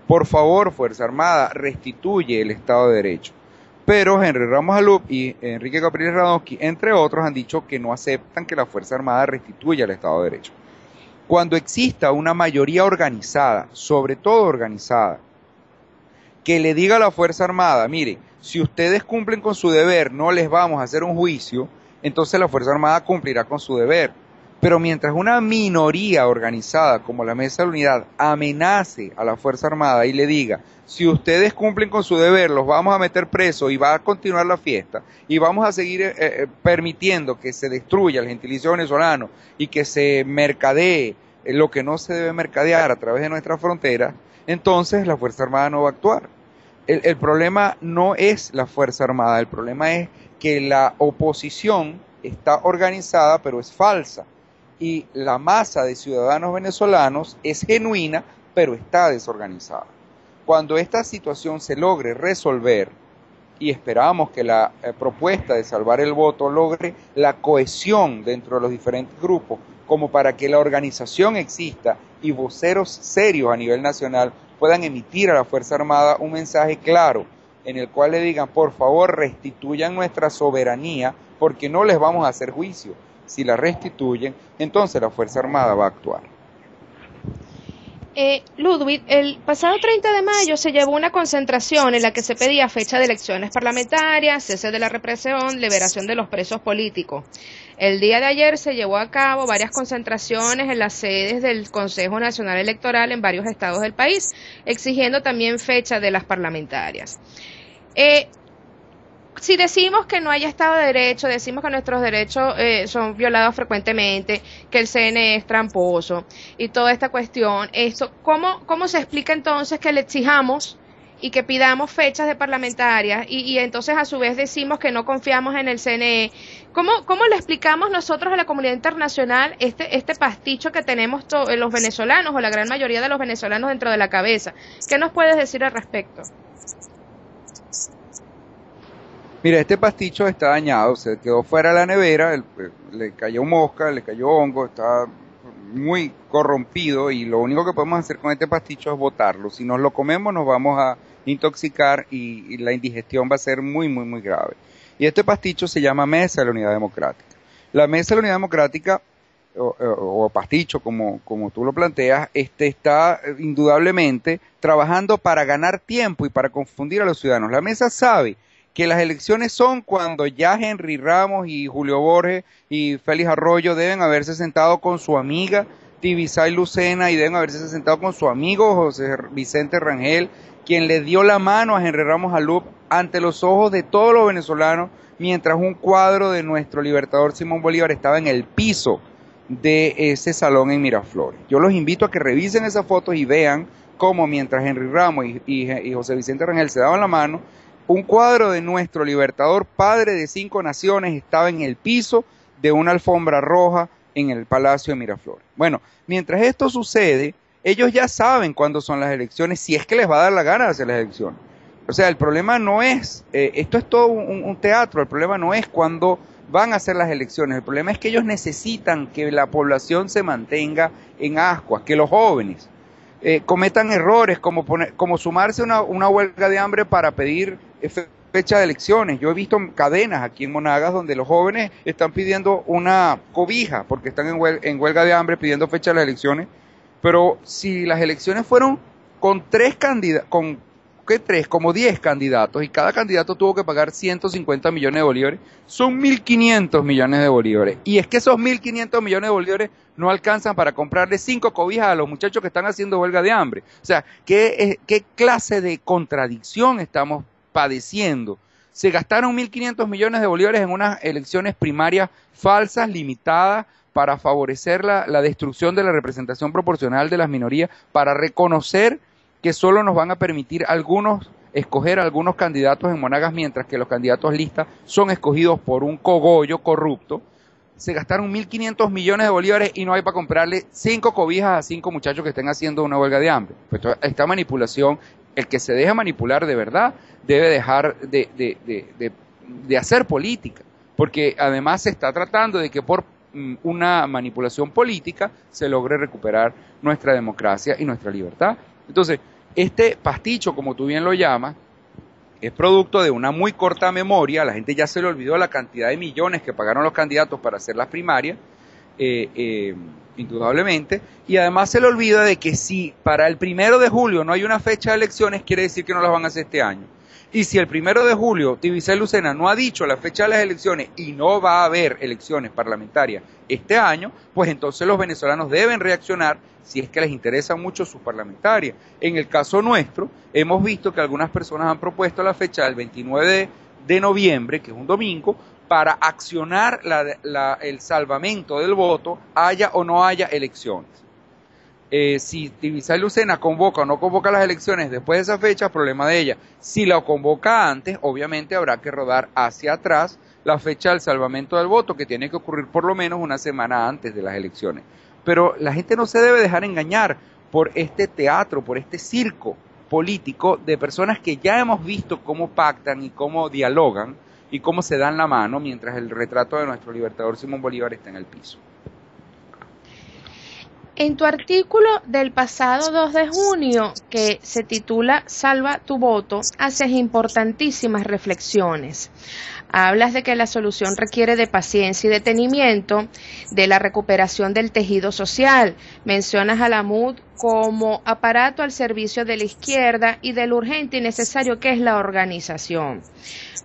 Por favor, Fuerza Armada, restituye el Estado de Derecho. Pero Henry Ramos Alup y Enrique Capriles Radonsky, entre otros, han dicho que no aceptan que la Fuerza Armada restituya el Estado de Derecho. Cuando exista una mayoría organizada, sobre todo organizada, que le diga a la Fuerza Armada: mire, si ustedes cumplen con su deber, no les vamos a hacer un juicio, entonces la Fuerza Armada cumplirá con su deber. Pero mientras una minoría organizada como la Mesa de la Unidad amenace a la Fuerza Armada y le diga: si ustedes cumplen con su deber, los vamos a meter presos y va a continuar la fiesta, y vamos a seguir permitiendo que se destruya el gentilicio venezolano y que se mercadee lo que no se debe mercadear a través de nuestras fronteras, entonces la Fuerza Armada no va a actuar. El problema no es la Fuerza Armada, el problema es que la oposición está organizada pero es falsa, y la masa de ciudadanos venezolanos es genuina pero está desorganizada. Cuando esta situación se logre resolver, y esperamos que la propuesta de salvar el voto logre la cohesión dentro de los diferentes grupos, como para que la organización exista y voceros serios a nivel nacional puedan emitir a la Fuerza Armada un mensaje claro en el cual le digan: por favor, restituyan nuestra soberanía porque no les vamos a hacer juicio. Si la restituyen, entonces la Fuerza Armada va a actuar. Ludwig, el pasado 30 de mayo se llevó una concentración en la que se pedía fecha de elecciones parlamentarias, cese de la represión, liberación de los presos políticos. El día de ayer se llevó a cabo varias concentraciones en las sedes del Consejo Nacional Electoral en varios estados del país, exigiendo también fecha de las parlamentarias. Si decimos que no hay Estado de Derecho, decimos que nuestros derechos son violados frecuentemente, que el CNE es tramposo y toda esta cuestión, ¿cómo se explica entonces que le exijamos y que pidamos fechas de parlamentarias y entonces a su vez decimos que no confiamos en el CNE? ¿Cómo le explicamos nosotros a la comunidad internacional este pasticho que tenemos los venezolanos o la gran mayoría de los venezolanos dentro de la cabeza? ¿Qué nos puedes decir al respecto? Mira, este pasticho está dañado, se quedó fuera de la nevera, le cayó mosca, le cayó hongo, está muy corrompido y lo único que podemos hacer con este pasticho es botarlo. Si nos lo comemos nos vamos a intoxicar y la indigestión va a ser muy, muy, muy grave. Y este pasticho se llama Mesa de la Unidad Democrática. La Mesa de la Unidad Democrática, o pasticho como tú lo planteas, está indudablemente trabajando para ganar tiempo y para confundir a los ciudadanos. La mesa sabe que las elecciones son cuando ya Henry Ramos y Julio Borges y Félix Arroyo deben haberse sentado con su amiga Tibisay Lucena y deben haberse sentado con su amigo José Vicente Rangel, quien le dio la mano a Henry Ramos Alup ante los ojos de todos los venezolanos, mientras un cuadro de nuestro libertador Simón Bolívar estaba en el piso de ese salón en Miraflores. Yo los invito a que revisen esas fotos y vean cómo mientras Henry Ramos y José Vicente Rangel se daban la mano, un cuadro de nuestro libertador, padre de 5 naciones, estaba en el piso de una alfombra roja en el Palacio de Miraflores. Bueno, mientras esto sucede, ellos ya saben cuándo son las elecciones, si es que les va a dar la gana de hacer las elecciones. O sea, el problema no es, esto es todo un teatro, el problema no es cuándo van a hacer las elecciones, el problema es que ellos necesitan que la población se mantenga en ascuas, que los jóvenes cometan errores como sumarse a una huelga de hambre para pedir fecha de elecciones. Yo he visto cadenas aquí en Monagas donde los jóvenes están pidiendo una cobija porque están en huelga de hambre pidiendo fecha de las elecciones, pero si las elecciones fueron con 3 candidatos, como 10 candidatos y cada candidato tuvo que pagar 150 millones de bolívares, son 1.500 millones de bolívares. Y es que esos 1.500 millones de bolívares no alcanzan para comprarle 5 cobijas a los muchachos que están haciendo huelga de hambre. O sea, ¿qué clase de contradicción estamos padeciendo? Se gastaron 1.500 millones de bolívares en unas elecciones primarias falsas, limitadas, para favorecer la destrucción de la representación proporcional de las minorías, para reconocer que solo nos van a permitir escoger algunos candidatos en Monagas, mientras que los candidatos listas son escogidos por un cogollo corrupto. Se gastaron 1.500 millones de bolívares y no hay para comprarle 5 cobijas a 5 muchachos que estén haciendo una huelga de hambre. Pues esta manipulación El que se deja manipular de verdad debe dejar de hacer política, porque además se está tratando de que por una manipulación política se logre recuperar nuestra democracia y nuestra libertad. Entonces, este pasticho, como tú bien lo llamas, es producto de una muy corta memoria. La gente ya se le olvidó la cantidad de millones que pagaron los candidatos para hacer las primarias, indudablemente, y además se le olvida de que si para el 1 de julio no hay una fecha de elecciones, quiere decir que no las van a hacer este año. Y si el 1 de julio Tibisay Lucena no ha dicho la fecha de las elecciones y no va a haber elecciones parlamentarias este año, pues entonces los venezolanos deben reaccionar si es que les interesan mucho sus parlamentarias. En el caso nuestro, hemos visto que algunas personas han propuesto la fecha del 29 de noviembre, que es un domingo, para accionar el salvamento del voto, haya o no haya elecciones. Si Tibisay Lucena convoca o no convoca las elecciones después de esa fecha, problema de ella. Si la convoca antes, obviamente habrá que rodar hacia atrás la fecha del salvamento del voto, que tiene que ocurrir por lo menos una semana antes de las elecciones. Pero la gente no se debe dejar engañar por este teatro, por este circo político de personas que ya hemos visto cómo pactan y cómo dialogan y cómo se dan la mano mientras el retrato de nuestro libertador Simón Bolívar está en el piso. En tu artículo del pasado 2 de junio, que se titula Salva tu voto, haces importantísimas reflexiones. Hablas de que la solución requiere de paciencia y detenimiento, de la recuperación del tejido social. Mencionas a la MUD como aparato al servicio de la izquierda y de lo urgente y necesario que es la organización.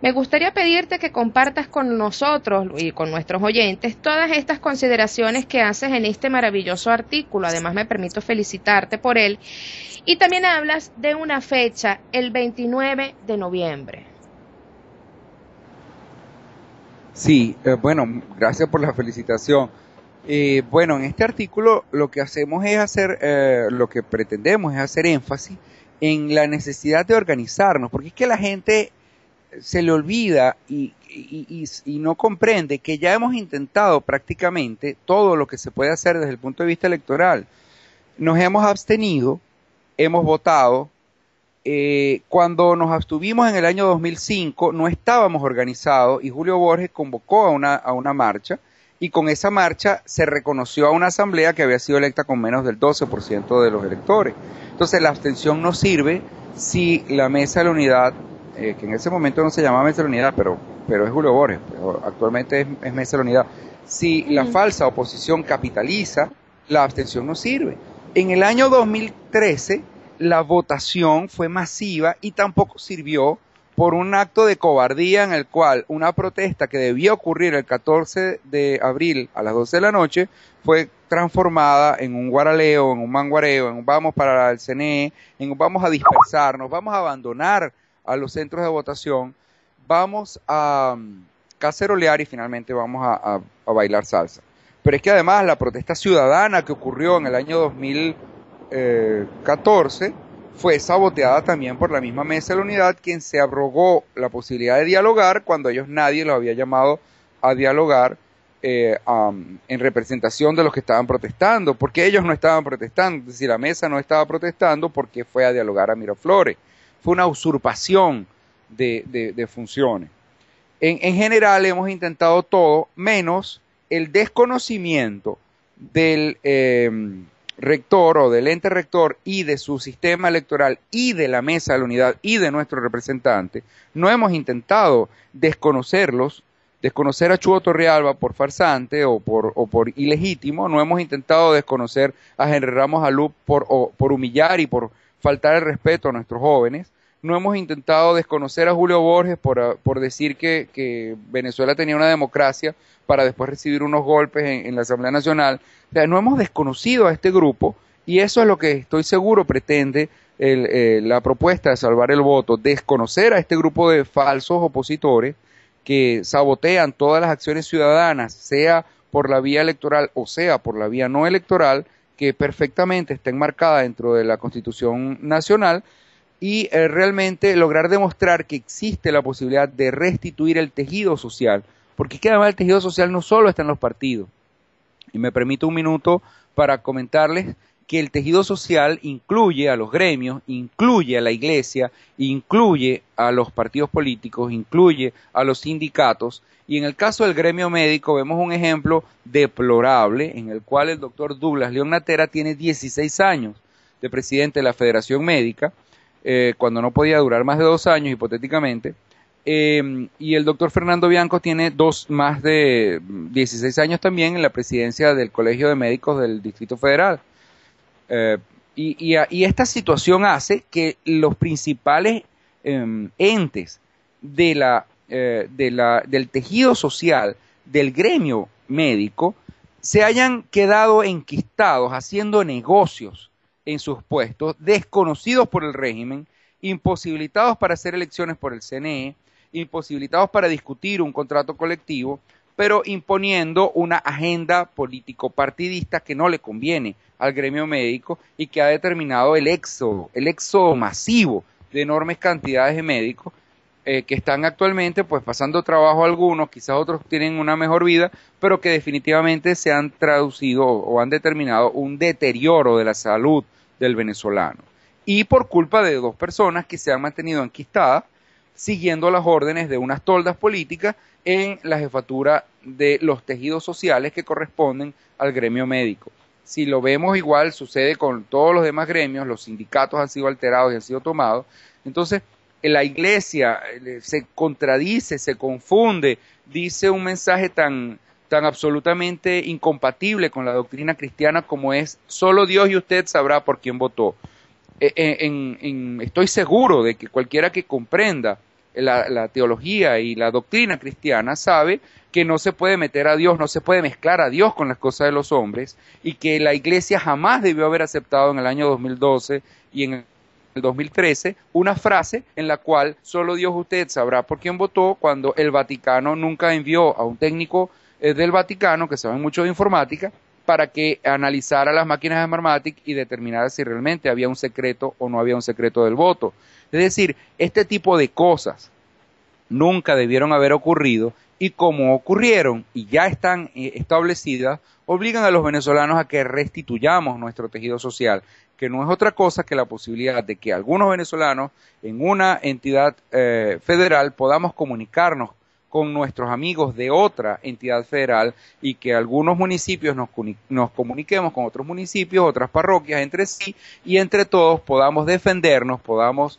Me gustaría pedirte que compartas con nosotros y con nuestros oyentes todas estas consideraciones que haces en este maravilloso artículo. Además, me permito felicitarte por él. Y también hablas de una fecha, el 29 de noviembre. Sí, bueno, gracias por la felicitación. Bueno, en este artículo lo que hacemos es lo que pretendemos es hacer énfasis en la necesidad de organizarnos, porque es que la gente se le olvida y no comprende que ya hemos intentado prácticamente todo lo que se puede hacer desde el punto de vista electoral. Nos hemos abstenido, hemos votado. Cuando nos abstuvimos en el año 2005 no estábamos organizados y Julio Borges convocó a una marcha, y con esa marcha se reconoció a una asamblea que había sido electa con menos del 12% de los electores. Entonces la abstención no sirve si la Mesa de la Unidad, que en ese momento no se llamaba Mesa de la Unidad, pero es Julio Borges, pero actualmente es Mesa de la Unidad. Si la falsa oposición capitaliza, la abstención no sirve. En el año 2013 la votación fue masiva y tampoco sirvió por un acto de cobardía en el cual una protesta que debía ocurrir el 14 de abril a las 12 de la noche fue transformada en un guaraleo, en un manguareo, en un vamos para el CNE, en un vamos a dispersarnos, vamos a abandonar a los centros de votación, vamos a cacerolear y finalmente vamos a bailar salsa. Pero es que además la protesta ciudadana que ocurrió en el año 2014 fue saboteada también por la misma Mesa de la Unidad, quien se abrogó la posibilidad de dialogar cuando nadie los había llamado a dialogar en representación de los que estaban protestando, porque ellos no estaban protestando, es decir, la mesa no estaba protestando porque fue a dialogar a Miraflores. Fue una usurpación de funciones. En general hemos intentado todo, menos el desconocimiento del rector o del ente rector y de su sistema electoral y de la Mesa de la Unidad y de nuestro representante. No hemos intentado desconocerlos, desconocer a Chugo Torrealba por farsante o por ilegítimo. No hemos intentado desconocer a Henry Ramos Alup por humillar y por faltar el respeto a nuestros jóvenes. No hemos intentado desconocer a Julio Borges por decir que Venezuela tenía una democracia para después recibir unos golpes en la Asamblea Nacional. O sea, no hemos desconocido a este grupo y eso es lo que estoy seguro pretende la propuesta de salvar el voto, desconocer a este grupo de falsos opositores que sabotean todas las acciones ciudadanas, sea por la vía electoral o sea por la vía no electoral, que perfectamente está enmarcada dentro de la Constitución Nacional, y realmente lograr demostrar que existe la posibilidad de restituir el tejido social, porque es que además el tejido social no solo está en los partidos. Y me permito un minuto para comentarles que el tejido social incluye a los gremios, incluye a la iglesia, incluye a los partidos políticos, incluye a los sindicatos, y en el caso del gremio médico vemos un ejemplo deplorable en el cual el doctor Douglas León Natera tiene 16 años de presidente de la Federación Médica, cuando no podía durar más de 2 años hipotéticamente, y el doctor Fernando Bianco tiene más de 16 años también en la presidencia del Colegio de Médicos del Distrito Federal. Y esta situación hace que los principales entes del tejido social, del gremio médico, se hayan quedado enquistados haciendo negocios en sus puestos, desconocidos por el régimen, imposibilitados para hacer elecciones por el CNE, imposibilitados para discutir un contrato colectivo, pero imponiendo una agenda político-partidista que no le conviene al gremio médico y que ha determinado el éxodo masivo de enormes cantidades de médicos que están actualmente pues pasando trabajo algunos, quizás otros tienen una mejor vida, pero que definitivamente se han traducido o han determinado un deterioro de la salud del venezolano. Y por culpa de 2 personas que se han mantenido enquistadas, siguiendo las órdenes de unas toldas políticas en la jefatura de los tejidos sociales que corresponden al gremio médico. Si lo vemos igual, sucede con todos los demás gremios, los sindicatos han sido alterados y han sido tomados. Entonces, la iglesia se contradice, se confunde, dice un mensaje tan absolutamente incompatible con la doctrina cristiana como es: solo Dios y usted sabrá por quién votó. Estoy seguro de que cualquiera que comprenda la teología y la doctrina cristiana sabe que no se puede meter a Dios, no se puede mezclar a Dios con las cosas de los hombres, y que la iglesia jamás debió haber aceptado en el año 2012 y en el 2013 una frase en la cual solo Dios usted sabrá por quién votó, cuando el Vaticano nunca envió a un técnico del Vaticano que sabe mucho de informática para que analizara las máquinas de Smartmatic y determinara si realmente había un secreto o no había un secreto del voto. Es decir, este tipo de cosas nunca debieron haber ocurrido, y como ocurrieron y ya están establecidas, obligan a los venezolanos a que restituyamos nuestro tejido social, que no es otra cosa que la posibilidad de que algunos venezolanos en una entidad federal podamos comunicarnos con nuestros amigos de otra entidad federal, y que algunos municipios nos comuniquemos con otros municipios, otras parroquias entre sí, y entre todos podamos defendernos, podamos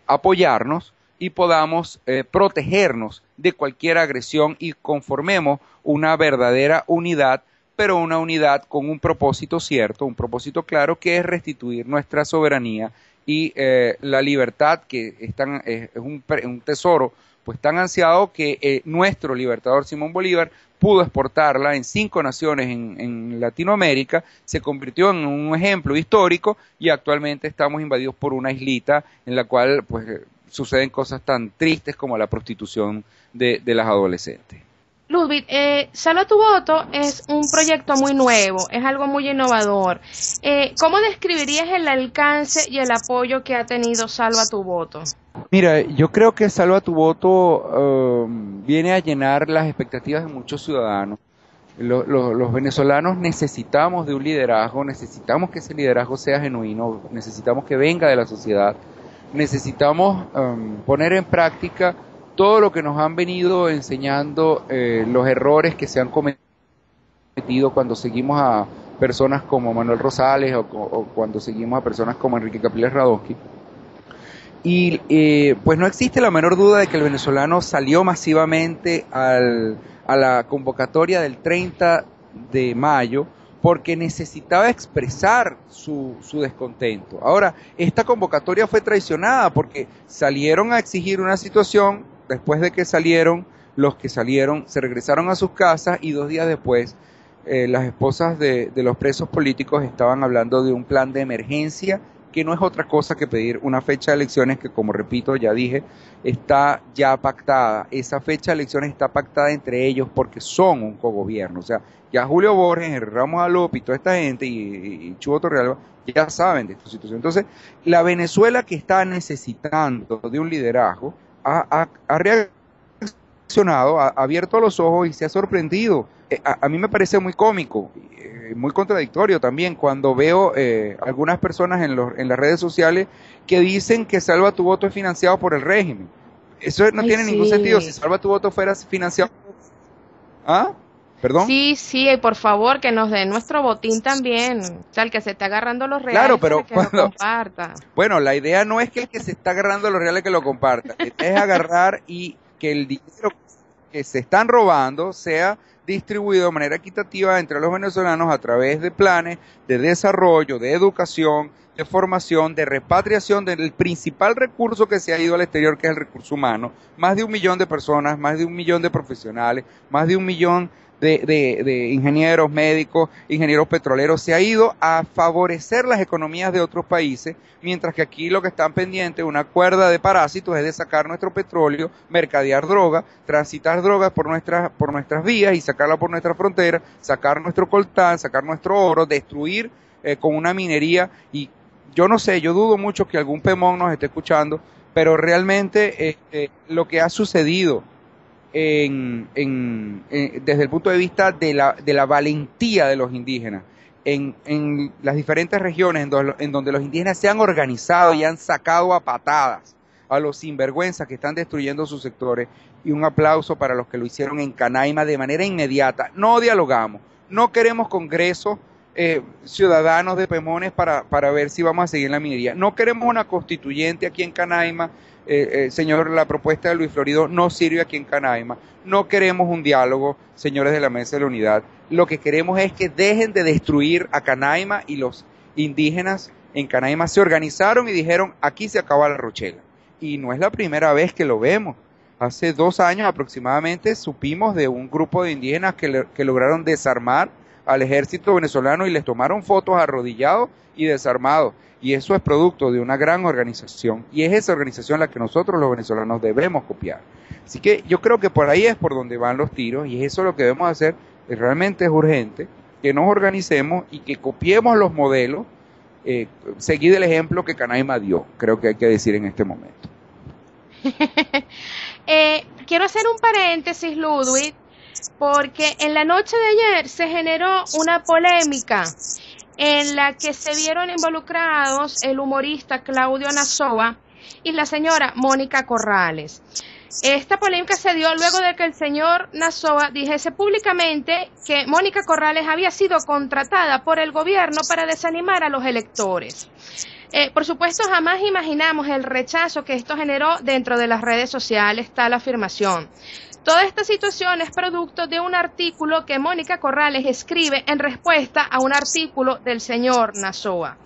apoyarnos y podamos protegernos de cualquier agresión, y conformemos una verdadera unidad, pero una unidad con un propósito cierto, un propósito claro, que es restituir nuestra soberanía y la libertad, que es un tesoro pues tan ansiado que nuestro libertador Simón Bolívar pudo exportarla en 5 naciones en Latinoamérica, se convirtió en un ejemplo histórico, y actualmente estamos invadidos por una islita en la cual pues suceden cosas tan tristes como la prostitución de las adolescentes. Ludwig, Salva tu Voto es un proyecto muy nuevo, es algo muy innovador. ¿Cómo describirías el alcance y el apoyo que ha tenido Salva tu Voto? Mira, yo creo que Salva tu Voto viene a llenar las expectativas de muchos ciudadanos. Los venezolanos necesitamos de un liderazgo, necesitamos que ese liderazgo sea genuino, necesitamos que venga de la sociedad, necesitamos poner en práctica todo lo que nos han venido enseñando los errores que se han cometido cuando seguimos a personas como Manuel Rosales o cuando seguimos a personas como Enrique Capriles Radonsky. Y pues no existe la menor duda de que el venezolano salió masivamente a la convocatoria del 30 de mayo porque necesitaba expresar su descontento. Ahora, esta convocatoria fue traicionada porque salieron a exigir una situación. Después de que salieron, los que salieron se regresaron a sus casas, y 2 días después las esposas de los presos políticos estaban hablando de un plan de emergencia, que no es otra cosa que pedir una fecha de elecciones que, como repito, ya dije, está ya pactada. Esa fecha de elecciones está pactada entre ellos porque son un cogobierno. O sea, ya Julio Borges, Henry Ramos Alope y toda esta gente y Chugo Torrealba ya saben de esta situación. Entonces, la Venezuela que está necesitando de un liderazgo ha reaccionado ha abierto los ojos y se ha sorprendido. A mí me parece muy cómico, muy contradictorio también cuando veo algunas personas en las redes sociales que dicen que Salva tu Voto es financiado por el régimen. Eso no tiene ningún sentido. Si Salva tu Voto fuera financiado... ¿Ah? ¿Perdón? Sí, por favor, que nos den nuestro botín también. O sea, el que se está agarrando los reales, claro, pero que lo comparta. Bueno, la idea no es que el que se está agarrando los reales que lo comparta. La idea es agarrar y que el dinero que se están robando sea distribuido de manera equitativa entre los venezolanos a través de planes de desarrollo, de educación, de formación, de repatriación del principal recurso que se ha ido al exterior, que es el recurso humano. Más de 1 millón de personas, más de 1 millón de profesionales, más de 1 millón de ingenieros, médicos, ingenieros petroleros, se ha ido a favorecer las economías de otros países, mientras que aquí lo que están pendientes, una cuerda de parásitos, es de sacar nuestro petróleo, mercadear droga, transitar drogas por nuestras vías y sacarla por nuestra frontera, sacar nuestro coltán, sacar nuestro oro, destruir con una minería. Y yo no sé, yo dudo mucho que algún pemón nos esté escuchando, pero realmente lo que ha sucedido desde el punto de vista de la valentía de los indígenas en las diferentes regiones en donde los indígenas se han organizado y han sacado a patadas a los sinvergüenzas que están destruyendo sus sectores, y un aplauso para los que lo hicieron en Canaima de manera inmediata. No dialogamos, no queremos congresos ciudadanos de Pemones para ver si vamos a seguir la minería, no queremos una constituyente aquí en Canaima. Señor, la propuesta de Luis Florido no sirve aquí en Canaima. No queremos un diálogo, señores de la Mesa de la Unidad. Lo que queremos es que dejen de destruir a Canaima, y los indígenas en Canaima se organizaron y dijeron: aquí se acaba la Rochela. Y no es la primera vez que lo vemos. Hace 2 años aproximadamente supimos de un grupo de indígenas que lograron desarmar al ejército venezolano y les tomaron fotos arrodillados y desarmados. Y eso es producto de una gran organización, y es esa organización la que nosotros los venezolanos debemos copiar. Así que yo creo que por ahí es por donde van los tiros, y eso es lo que debemos hacer. Realmente es urgente que nos organicemos y que copiemos los modelos, seguir el ejemplo que Canaima dio, creo que hay que decir en este momento. Quiero hacer un paréntesis, Ludwig, porque en la noche de ayer se generó una polémica en la que se vieron involucrados el humorista Claudio Nazoa y la señora Mónica Corrales. Esta polémica se dio luego de que el señor Nazoa dijese públicamente que Mónica Corrales había sido contratada por el gobierno para desanimar a los electores. Por supuesto, jamás imaginamos el rechazo que esto generó dentro de las redes sociales, tal afirmación. Toda esta situación es producto de un artículo que Mónica Corrales escribe en respuesta a un artículo del señor Nazoa.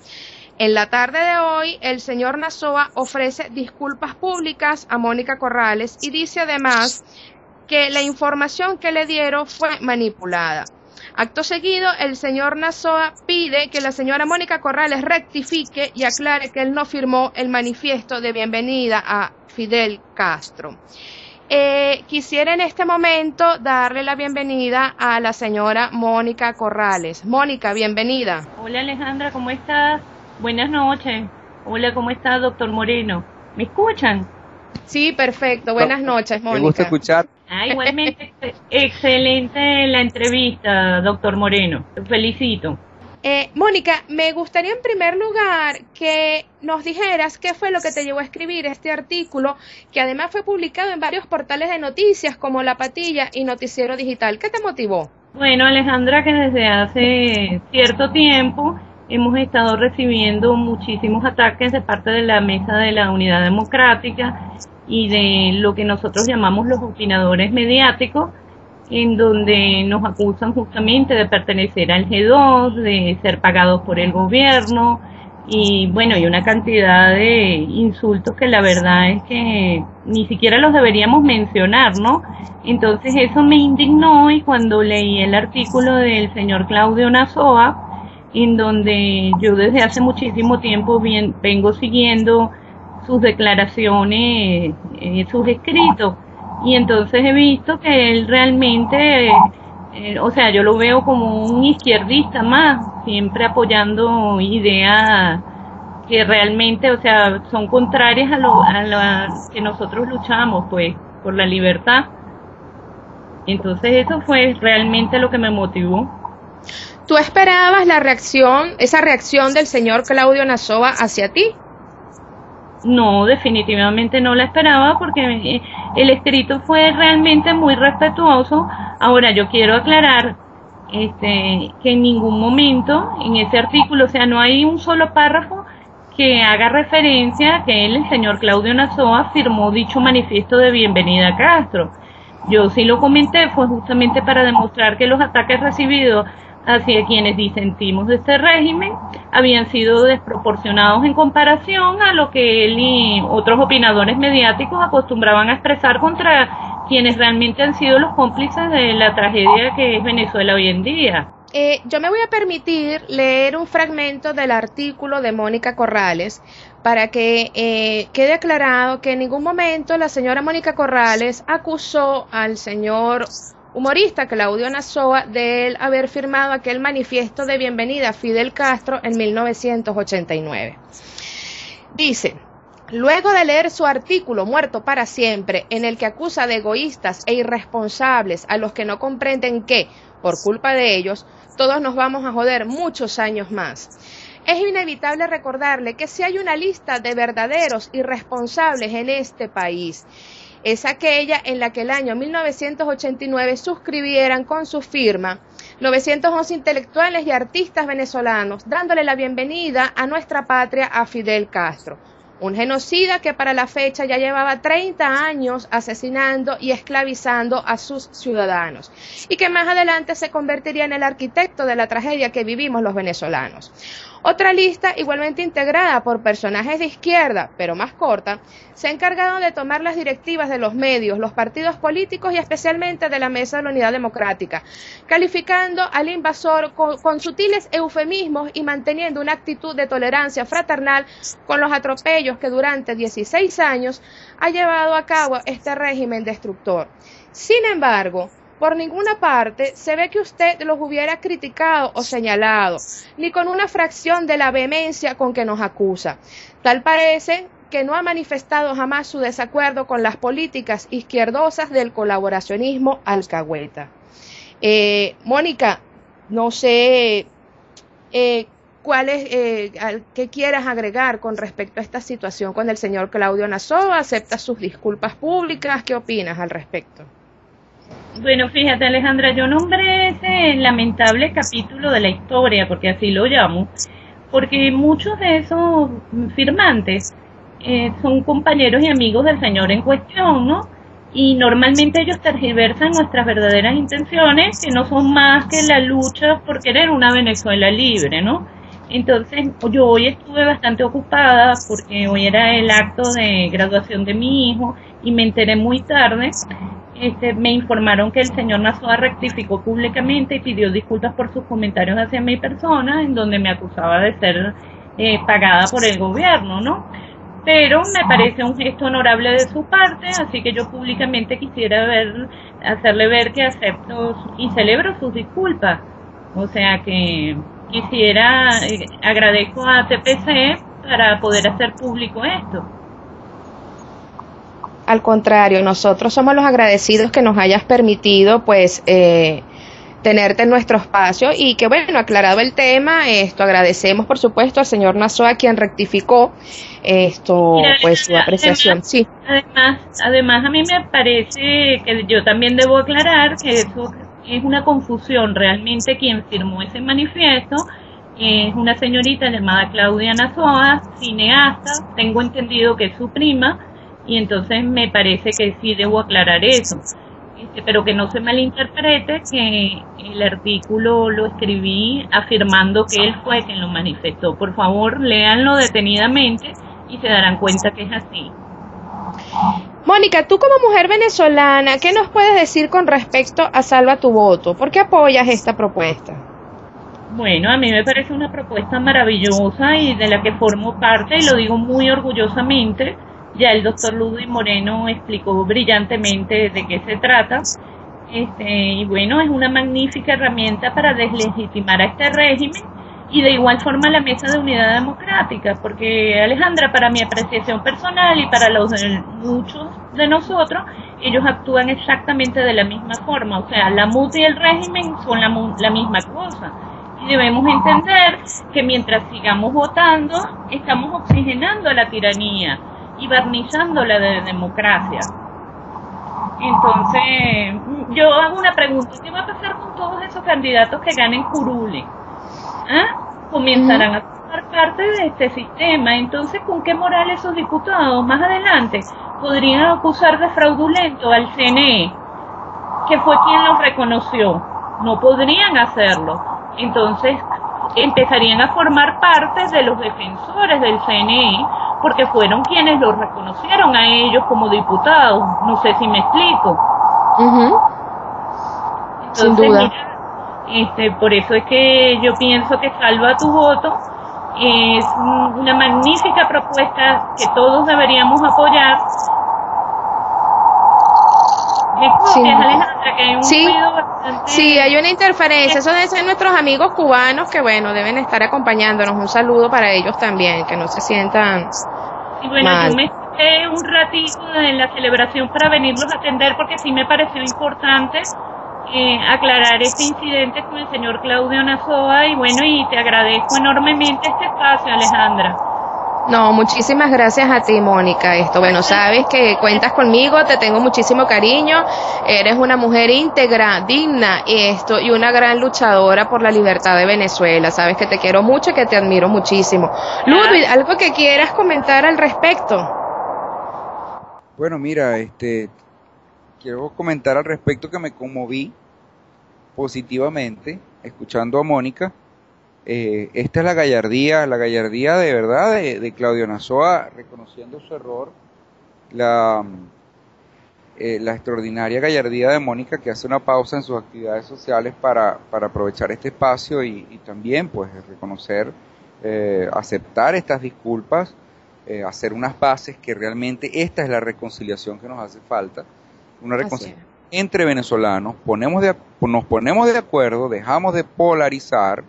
En la tarde de hoy, el señor Nazoa ofrece disculpas públicas a Mónica Corrales y dice además que la información que le dieron fue manipulada. Acto seguido, el señor Nazoa pide que la señora Mónica Corrales rectifique y aclare que él no firmó el manifiesto de bienvenida a Fidel Castro. Quisiera en este momento darle la bienvenida a la señora Mónica Corrales. Mónica, bienvenida. Hola Alejandra, ¿cómo estás? Buenas noches. Hola, ¿cómo está doctor Moreno? ¿Me escuchan? Sí, perfecto. Buenas noches, Mónica. Me gusta escuchar. Igualmente, excelente la entrevista, doctor Moreno. Te felicito. Mónica, me gustaría en primer lugar que nos dijeras qué fue lo que te llevó a escribir este artículo, que además fue publicado en varios portales de noticias como La Patilla y Noticiero Digital. ¿Qué te motivó? Bueno, Alejandra, que desde hace cierto tiempo hemos estado recibiendo muchísimos ataques de parte de la Mesa de la Unidad Democrática y de lo que nosotros llamamos los opinadores mediáticos, en donde nos acusan justamente de pertenecer al G2, de ser pagados por el gobierno, y bueno, y una cantidad de insultos que la verdad es que ni siquiera los deberíamos mencionar, ¿no? Entonces eso me indignó, y cuando leí el artículo del señor Claudio Nazoa, en donde yo desde hace muchísimo tiempo vengo siguiendo sus declaraciones, sus escritos, y entonces he visto que él realmente, o sea, yo lo veo como un izquierdista más, siempre apoyando ideas que realmente, o sea, son contrarias a lo que nosotros luchamos, pues, por la libertad. Entonces eso fue realmente lo que me motivó. ¿Tú esperabas esa reacción del señor Claudio Nazoa hacia ti? No, definitivamente no la esperaba porque el escrito fue realmente muy respetuoso. Ahora yo quiero aclarar que en ningún momento en ese artículo, o sea, no hay un solo párrafo que haga referencia a que el señor Claudio Nazoa firmó dicho manifiesto de bienvenida a Castro. Yo sí lo comenté, fue justamente para demostrar que los ataques recibidos hacia quienes disentimos de este régimen habían sido desproporcionados en comparación a lo que él y otros opinadores mediáticos acostumbraban a expresar contra quienes realmente han sido los cómplices de la tragedia que es Venezuela hoy en día. Yo me voy a permitir leer un fragmento del artículo de Mónica Corrales para que quede aclarado que en ningún momento la señora Mónica Corrales acusó al señor humorista Claudio Nazoa de él haber firmado aquel manifiesto de bienvenida a Fidel Castro en 1989. Dice: luego de leer su artículo Muerto para siempre, en el que acusa de egoístas e irresponsables a los que no comprenden que, por culpa de ellos, todos nos vamos a joder muchos años más, es inevitable recordarle que si hay una lista de verdaderos irresponsables en este país, es aquella en la que el año 1989 suscribieran con su firma 911 intelectuales y artistas venezolanos, dándole la bienvenida a nuestra patria a Fidel Castro, un genocida que para la fecha ya llevaba 30 años asesinando y esclavizando a sus ciudadanos, y que más adelante se convertiría en el arquitecto de la tragedia que vivimos los venezolanos. Otra lista, igualmente integrada por personajes de izquierda, pero más corta, se ha encargado de tomar las directivas de los medios, los partidos políticos y especialmente de la Mesa de la Unidad Democrática, calificando al invasor con sutiles eufemismos y manteniendo una actitud de tolerancia fraternal con los atropellos que durante 16 años ha llevado a cabo este régimen destructor. Sin embargo, por ninguna parte se ve que usted los hubiera criticado o señalado, ni con una fracción de la vehemencia con que nos acusa. Tal parece que no ha manifestado jamás su desacuerdo con las políticas izquierdosas del colaboracionismo alcahueta. Mónica, no sé qué quieras agregar con respecto a esta situación con el señor Claudio Nazoa. ¿Aceptas sus disculpas públicas? ¿Qué opinas al respecto? Bueno, fíjate, Alejandra, yo nombré ese lamentable capítulo de la historia, porque así lo llamo, porque muchos de esos firmantes son compañeros y amigos del señor en cuestión, ¿no? Y normalmente ellos tergiversan nuestras verdaderas intenciones, que no son más que la lucha por querer una Venezuela libre, ¿no? Entonces, yo hoy estuve bastante ocupada porque hoy era el acto de graduación de mi hijo y me enteré muy tarde. Me informaron que el señor Nazoa rectificó públicamente y pidió disculpas por sus comentarios hacia mi persona, en donde me acusaba de ser pagada por el gobierno, ¿no? Pero me parece un gesto honorable de su parte, así que yo públicamente quisiera hacerle ver que acepto y celebro sus disculpas. O sea que agradezco a TPC para poder hacer público esto. Al contrario, nosotros somos los agradecidos que nos hayas permitido pues tenerte en nuestro espacio y que bueno, aclarado el tema, agradecemos por supuesto al señor Nazoa quien rectificó pues su apreciación. Sí. Además a mí me parece que yo también debo aclarar que eso es una confusión. Realmente quien firmó ese manifiesto es una señorita llamada Claudia Nazoa, cineasta, tengo entendido que es su prima, y entonces me parece que sí debo aclarar eso, pero que no se malinterprete que el artículo lo escribí afirmando que él fue quien lo manifestó. Por favor, léanlo detenidamente y se darán cuenta que es así. Mónica, tú como mujer venezolana, ¿qué nos puedes decir con respecto a Salva tu Voto? ¿Por qué apoyas esta propuesta? Bueno, a mí me parece una propuesta maravillosa y de la que formo parte, y lo digo muy orgullosamente. Ya el doctor Ludwig Moreno explicó brillantemente de qué se trata. Y bueno, es una magnífica herramienta para deslegitimar a este régimen y de igual forma la Mesa de Unidad Democrática, porque Alejandra, para mi apreciación personal y para los de muchos de nosotros, ellos actúan exactamente de la misma forma, o sea, la MUD y el régimen son la misma cosa. Y debemos entender que mientras sigamos votando, estamos oxigenando la tiranía y barnizando la de democracia. Entonces, yo hago una pregunta, ¿qué va a pasar con todos esos candidatos que ganen curule? Comenzarán a formar parte de este sistema. Entonces, ¿con qué moral esos diputados más adelante podrían acusar de fraudulento al CNE, que fue quien los reconoció? No podrían hacerlo. Entonces, empezarían a formar parte de los defensores del CNE, porque fueron quienes los reconocieron a ellos como diputados. No sé si me explico. Entonces, sin duda. Mira, por eso es que yo pienso que Salva tu Voto es una magnífica propuesta que todos deberíamos apoyar. ¿Me escuchas, Alejandra? Que hay un ruido bastante... Sí, hay una interferencia. Eso deben ser nuestros amigos cubanos que, bueno, deben estar acompañándonos. Un saludo para ellos también, que no se sientan Y bueno, mal. yo me quedé un ratito en la celebración para venirlos a atender porque sí me pareció importante aclarar este incidente con el señor Claudio Nazoa y bueno, y te agradezco enormemente este espacio, Alejandra. No, muchísimas gracias a ti, Mónica. Bueno, sabes que cuentas conmigo, te tengo muchísimo cariño, eres una mujer íntegra, digna y una gran luchadora por la libertad de Venezuela. Sabes que te quiero mucho y que te admiro muchísimo. Ludwig, ¿algo que quieras comentar al respecto? Bueno, mira, quiero comentar al respecto que me conmoví positivamente escuchando a Mónica. Esta es la gallardía de verdad de Claudio Nazoa, reconociendo su error, la extraordinaria gallardía de Mónica, que hace una pausa en sus actividades sociales para aprovechar este espacio y también pues reconocer, aceptar estas disculpas, hacer unas bases que realmente esta es la reconciliación que nos hace falta, una reconciliación entre venezolanos, nos ponemos de acuerdo, dejamos de polarizar,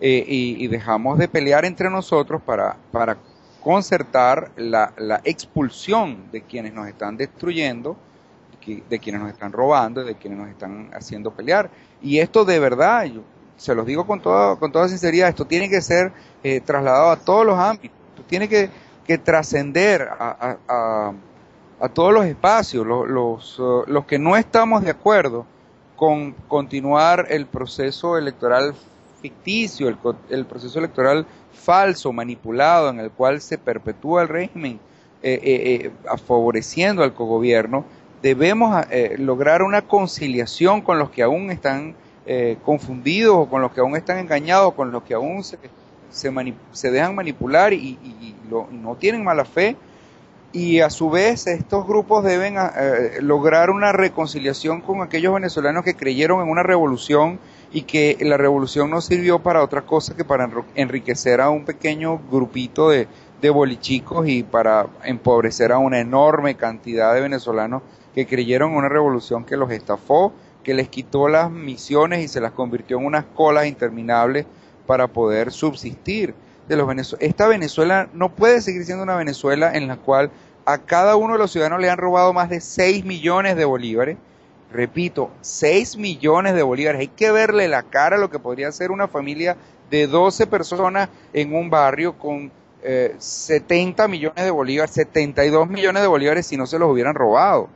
y dejamos de pelear entre nosotros para concertar la expulsión de quienes nos están destruyendo, de quienes nos están robando, de quienes nos están haciendo pelear. Y esto de verdad, yo se los digo con toda sinceridad, esto tiene que ser trasladado a todos los ámbitos, esto tiene que trascender a todos los espacios, los que no estamos de acuerdo con continuar el proceso electoral ficticio, el proceso electoral falso, manipulado, en el cual se perpetúa el régimen, favoreciendo al cogobierno. Debemos lograr una conciliación con los que aún están confundidos, o con los que aún están engañados, con los que aún se dejan manipular y no tienen mala fe. Y a su vez estos grupos deben lograr una reconciliación con aquellos venezolanos que creyeron en una revolución y que la revolución no sirvió para otra cosa que para enriquecer a un pequeño grupito de bolichicos y para empobrecer a una enorme cantidad de venezolanos que creyeron en una revolución que los estafó, que les quitó las misiones y se las convirtió en unas colas interminables para poder subsistir. Esta Venezuela no puede seguir siendo una Venezuela en la cual a cada uno de los ciudadanos le han robado más de 6 millones de bolívares. Repito, 6 millones de bolívares. Hay que verle la cara a lo que podría ser una familia de 12 personas en un barrio con 70 millones de bolívares, 72 millones de bolívares si no se los hubieran robado.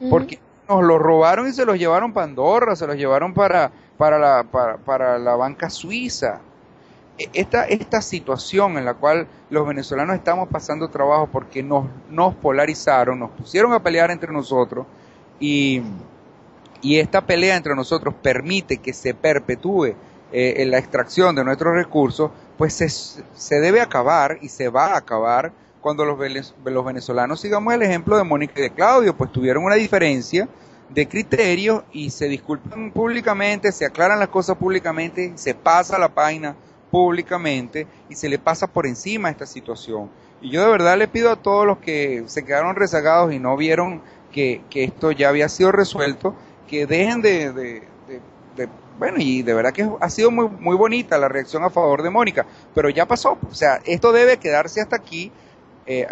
Porque nos los robaron y se los llevaron para Andorra, se los llevaron para la banca suiza. Esta situación en la cual los venezolanos estamos pasando trabajo porque nos polarizaron, nos pusieron a pelear entre nosotros y esta pelea entre nosotros permite que se perpetúe la extracción de nuestros recursos, pues se debe acabar y se va a acabar cuando los venezolanos sigamos el ejemplo de Mónica y de Claudio, pues tuvieron una diferencia de criterio y se disculpan públicamente, se aclaran las cosas públicamente, se pasa la página públicamente y se le pasa por encima esta situación. Y yo de verdad le pido a todos los que se quedaron rezagados y no vieron que esto ya había sido resuelto, que dejen bueno, y de verdad que ha sido muy, muy bonita la reacción a favor de Mónica, pero ya pasó, o sea, esto debe quedarse hasta aquí.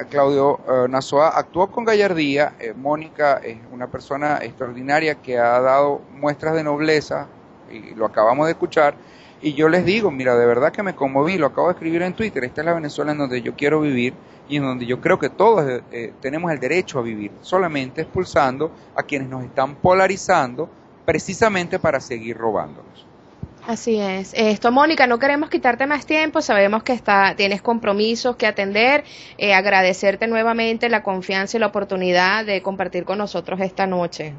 Claudio Nazoa actuó con gallardía. Mónica es una persona extraordinaria que ha dado muestras de nobleza, y lo acabamos de escuchar, y yo les digo, mira, de verdad que me conmoví, lo acabo de escribir en Twitter, esta es la Venezuela en donde yo quiero vivir y en donde yo creo que todos tenemos el derecho a vivir, solamente expulsando a quienes nos están polarizando precisamente para seguir robándonos. Así es. Mónica, no queremos quitarte más tiempo, sabemos que tienes compromisos que atender, agradecerte nuevamente la confianza y la oportunidad de compartir con nosotros esta noche.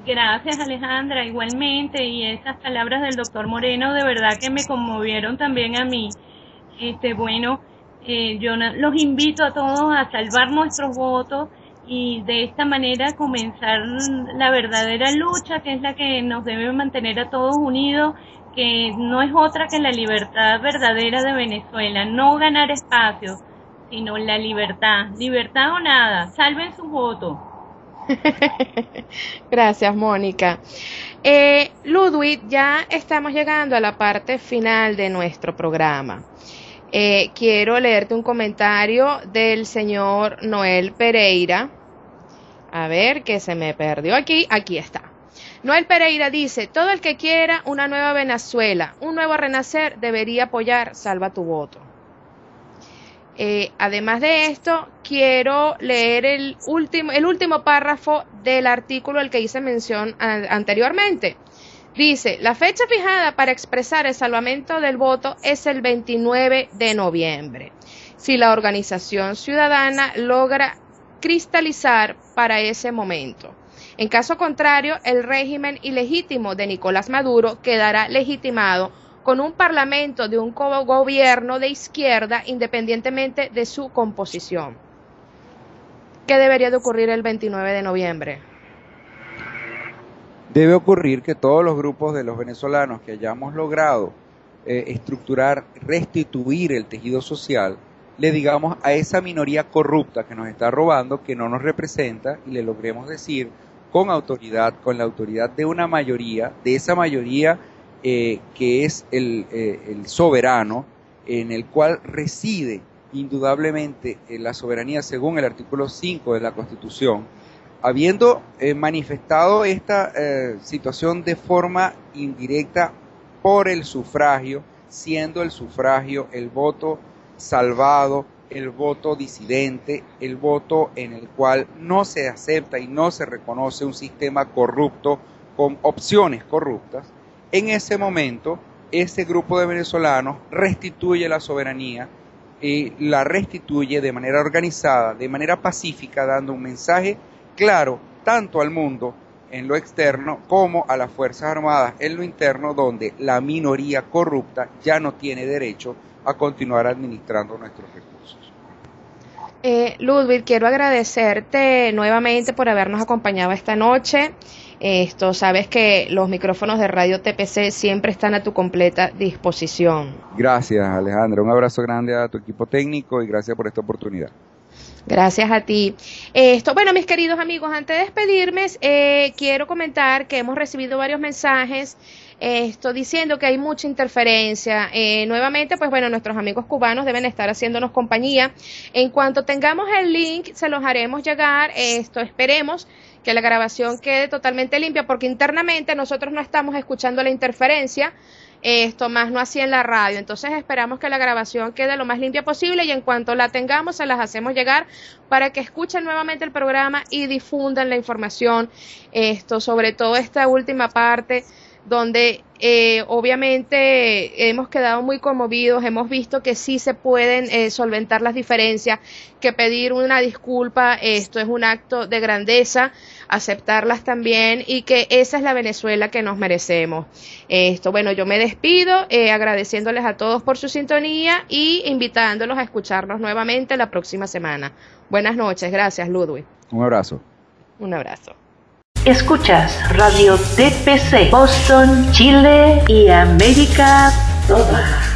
Gracias, Alejandra, igualmente, y esas palabras del doctor Moreno de verdad que me conmovieron también a mí. Yo los invito a todos a salvar nuestros votos y de esta manera comenzar la verdadera lucha, que es la que nos debe mantener a todos unidos, que no es otra que la libertad verdadera de Venezuela, no ganar espacio, sino la libertad o nada, salven sus votos. Gracias, Mónica. Ludwig, ya estamos llegando a la parte final de nuestro programa. Quiero leerte un comentario del señor Noel Pereira. A ver, que se me perdió aquí está. Noel Pereira dice, todo el que quiera una nueva Venezuela, un nuevo renacer, debería apoyar Salva tu voto. Además de esto, quiero leer el último párrafo del artículo al que hice mención anteriormente. Dice, la fecha fijada para expresar el salvamento del voto es el 29 de noviembre. Si la organización ciudadana logra cristalizar para ese momento. En caso contrario, el régimen ilegítimo de Nicolás Maduro quedará legitimado con un parlamento de un gobierno de izquierda independientemente de su composición. ¿Qué debería de ocurrir el 29 de noviembre? Debe ocurrir que todos los grupos de los venezolanos que hayamos logrado estructurar, restituir el tejido social, le digamos a esa minoría corrupta que nos está robando, que no nos representa, y le logremos decir con autoridad, con la autoridad de una mayoría, de esa mayoría que es el soberano, en el cual reside indudablemente la soberanía según el artículo 5 de la Constitución, habiendo manifestado esta situación de forma indirecta por el sufragio, siendo el sufragio el voto salvado, el voto disidente, el voto en el cual no se acepta y no se reconoce un sistema corrupto con opciones corruptas. En ese momento, ese grupo de venezolanos restituye la soberanía y la restituye de manera organizada, de manera pacífica, dando un mensaje claro tanto al mundo en lo externo como a las Fuerzas Armadas en lo interno, donde la minoría corrupta ya no tiene derecho a continuar administrando nuestros recursos. Ludwig, quiero agradecerte nuevamente por habernos acompañado esta noche. Sabes que los micrófonos de Radio TPC siempre están a tu completa disposición. Gracias, Alejandra. Un abrazo grande a tu equipo técnico y gracias por esta oportunidad. Gracias a ti. Bueno, mis queridos amigos, antes de despedirme, quiero comentar que hemos recibido varios mensajes diciendo que hay mucha interferencia. Nuevamente, pues bueno, nuestros amigos cubanos deben estar haciéndonos compañía. En cuanto tengamos el link, se los haremos llegar. Esperemos que la grabación quede totalmente limpia, porque internamente nosotros no estamos escuchando la interferencia, más no así en la radio. Entonces esperamos que la grabación quede lo más limpia posible y en cuanto la tengamos se las hacemos llegar para que escuchen nuevamente el programa y difundan la información, sobre todo esta última parte donde obviamente hemos quedado muy conmovidos, hemos visto que sí se pueden solventar las diferencias, que pedir una disculpa, esto es un acto de grandeza, aceptarlas también, y que esa es la Venezuela que nos merecemos. Bueno, yo me despido agradeciéndoles a todos por su sintonía y invitándolos a escucharnos nuevamente la próxima semana. Buenas noches, gracias, Ludwig. Un abrazo. Un abrazo. Escuchas Radio TPC, Boston, Chile y América toda.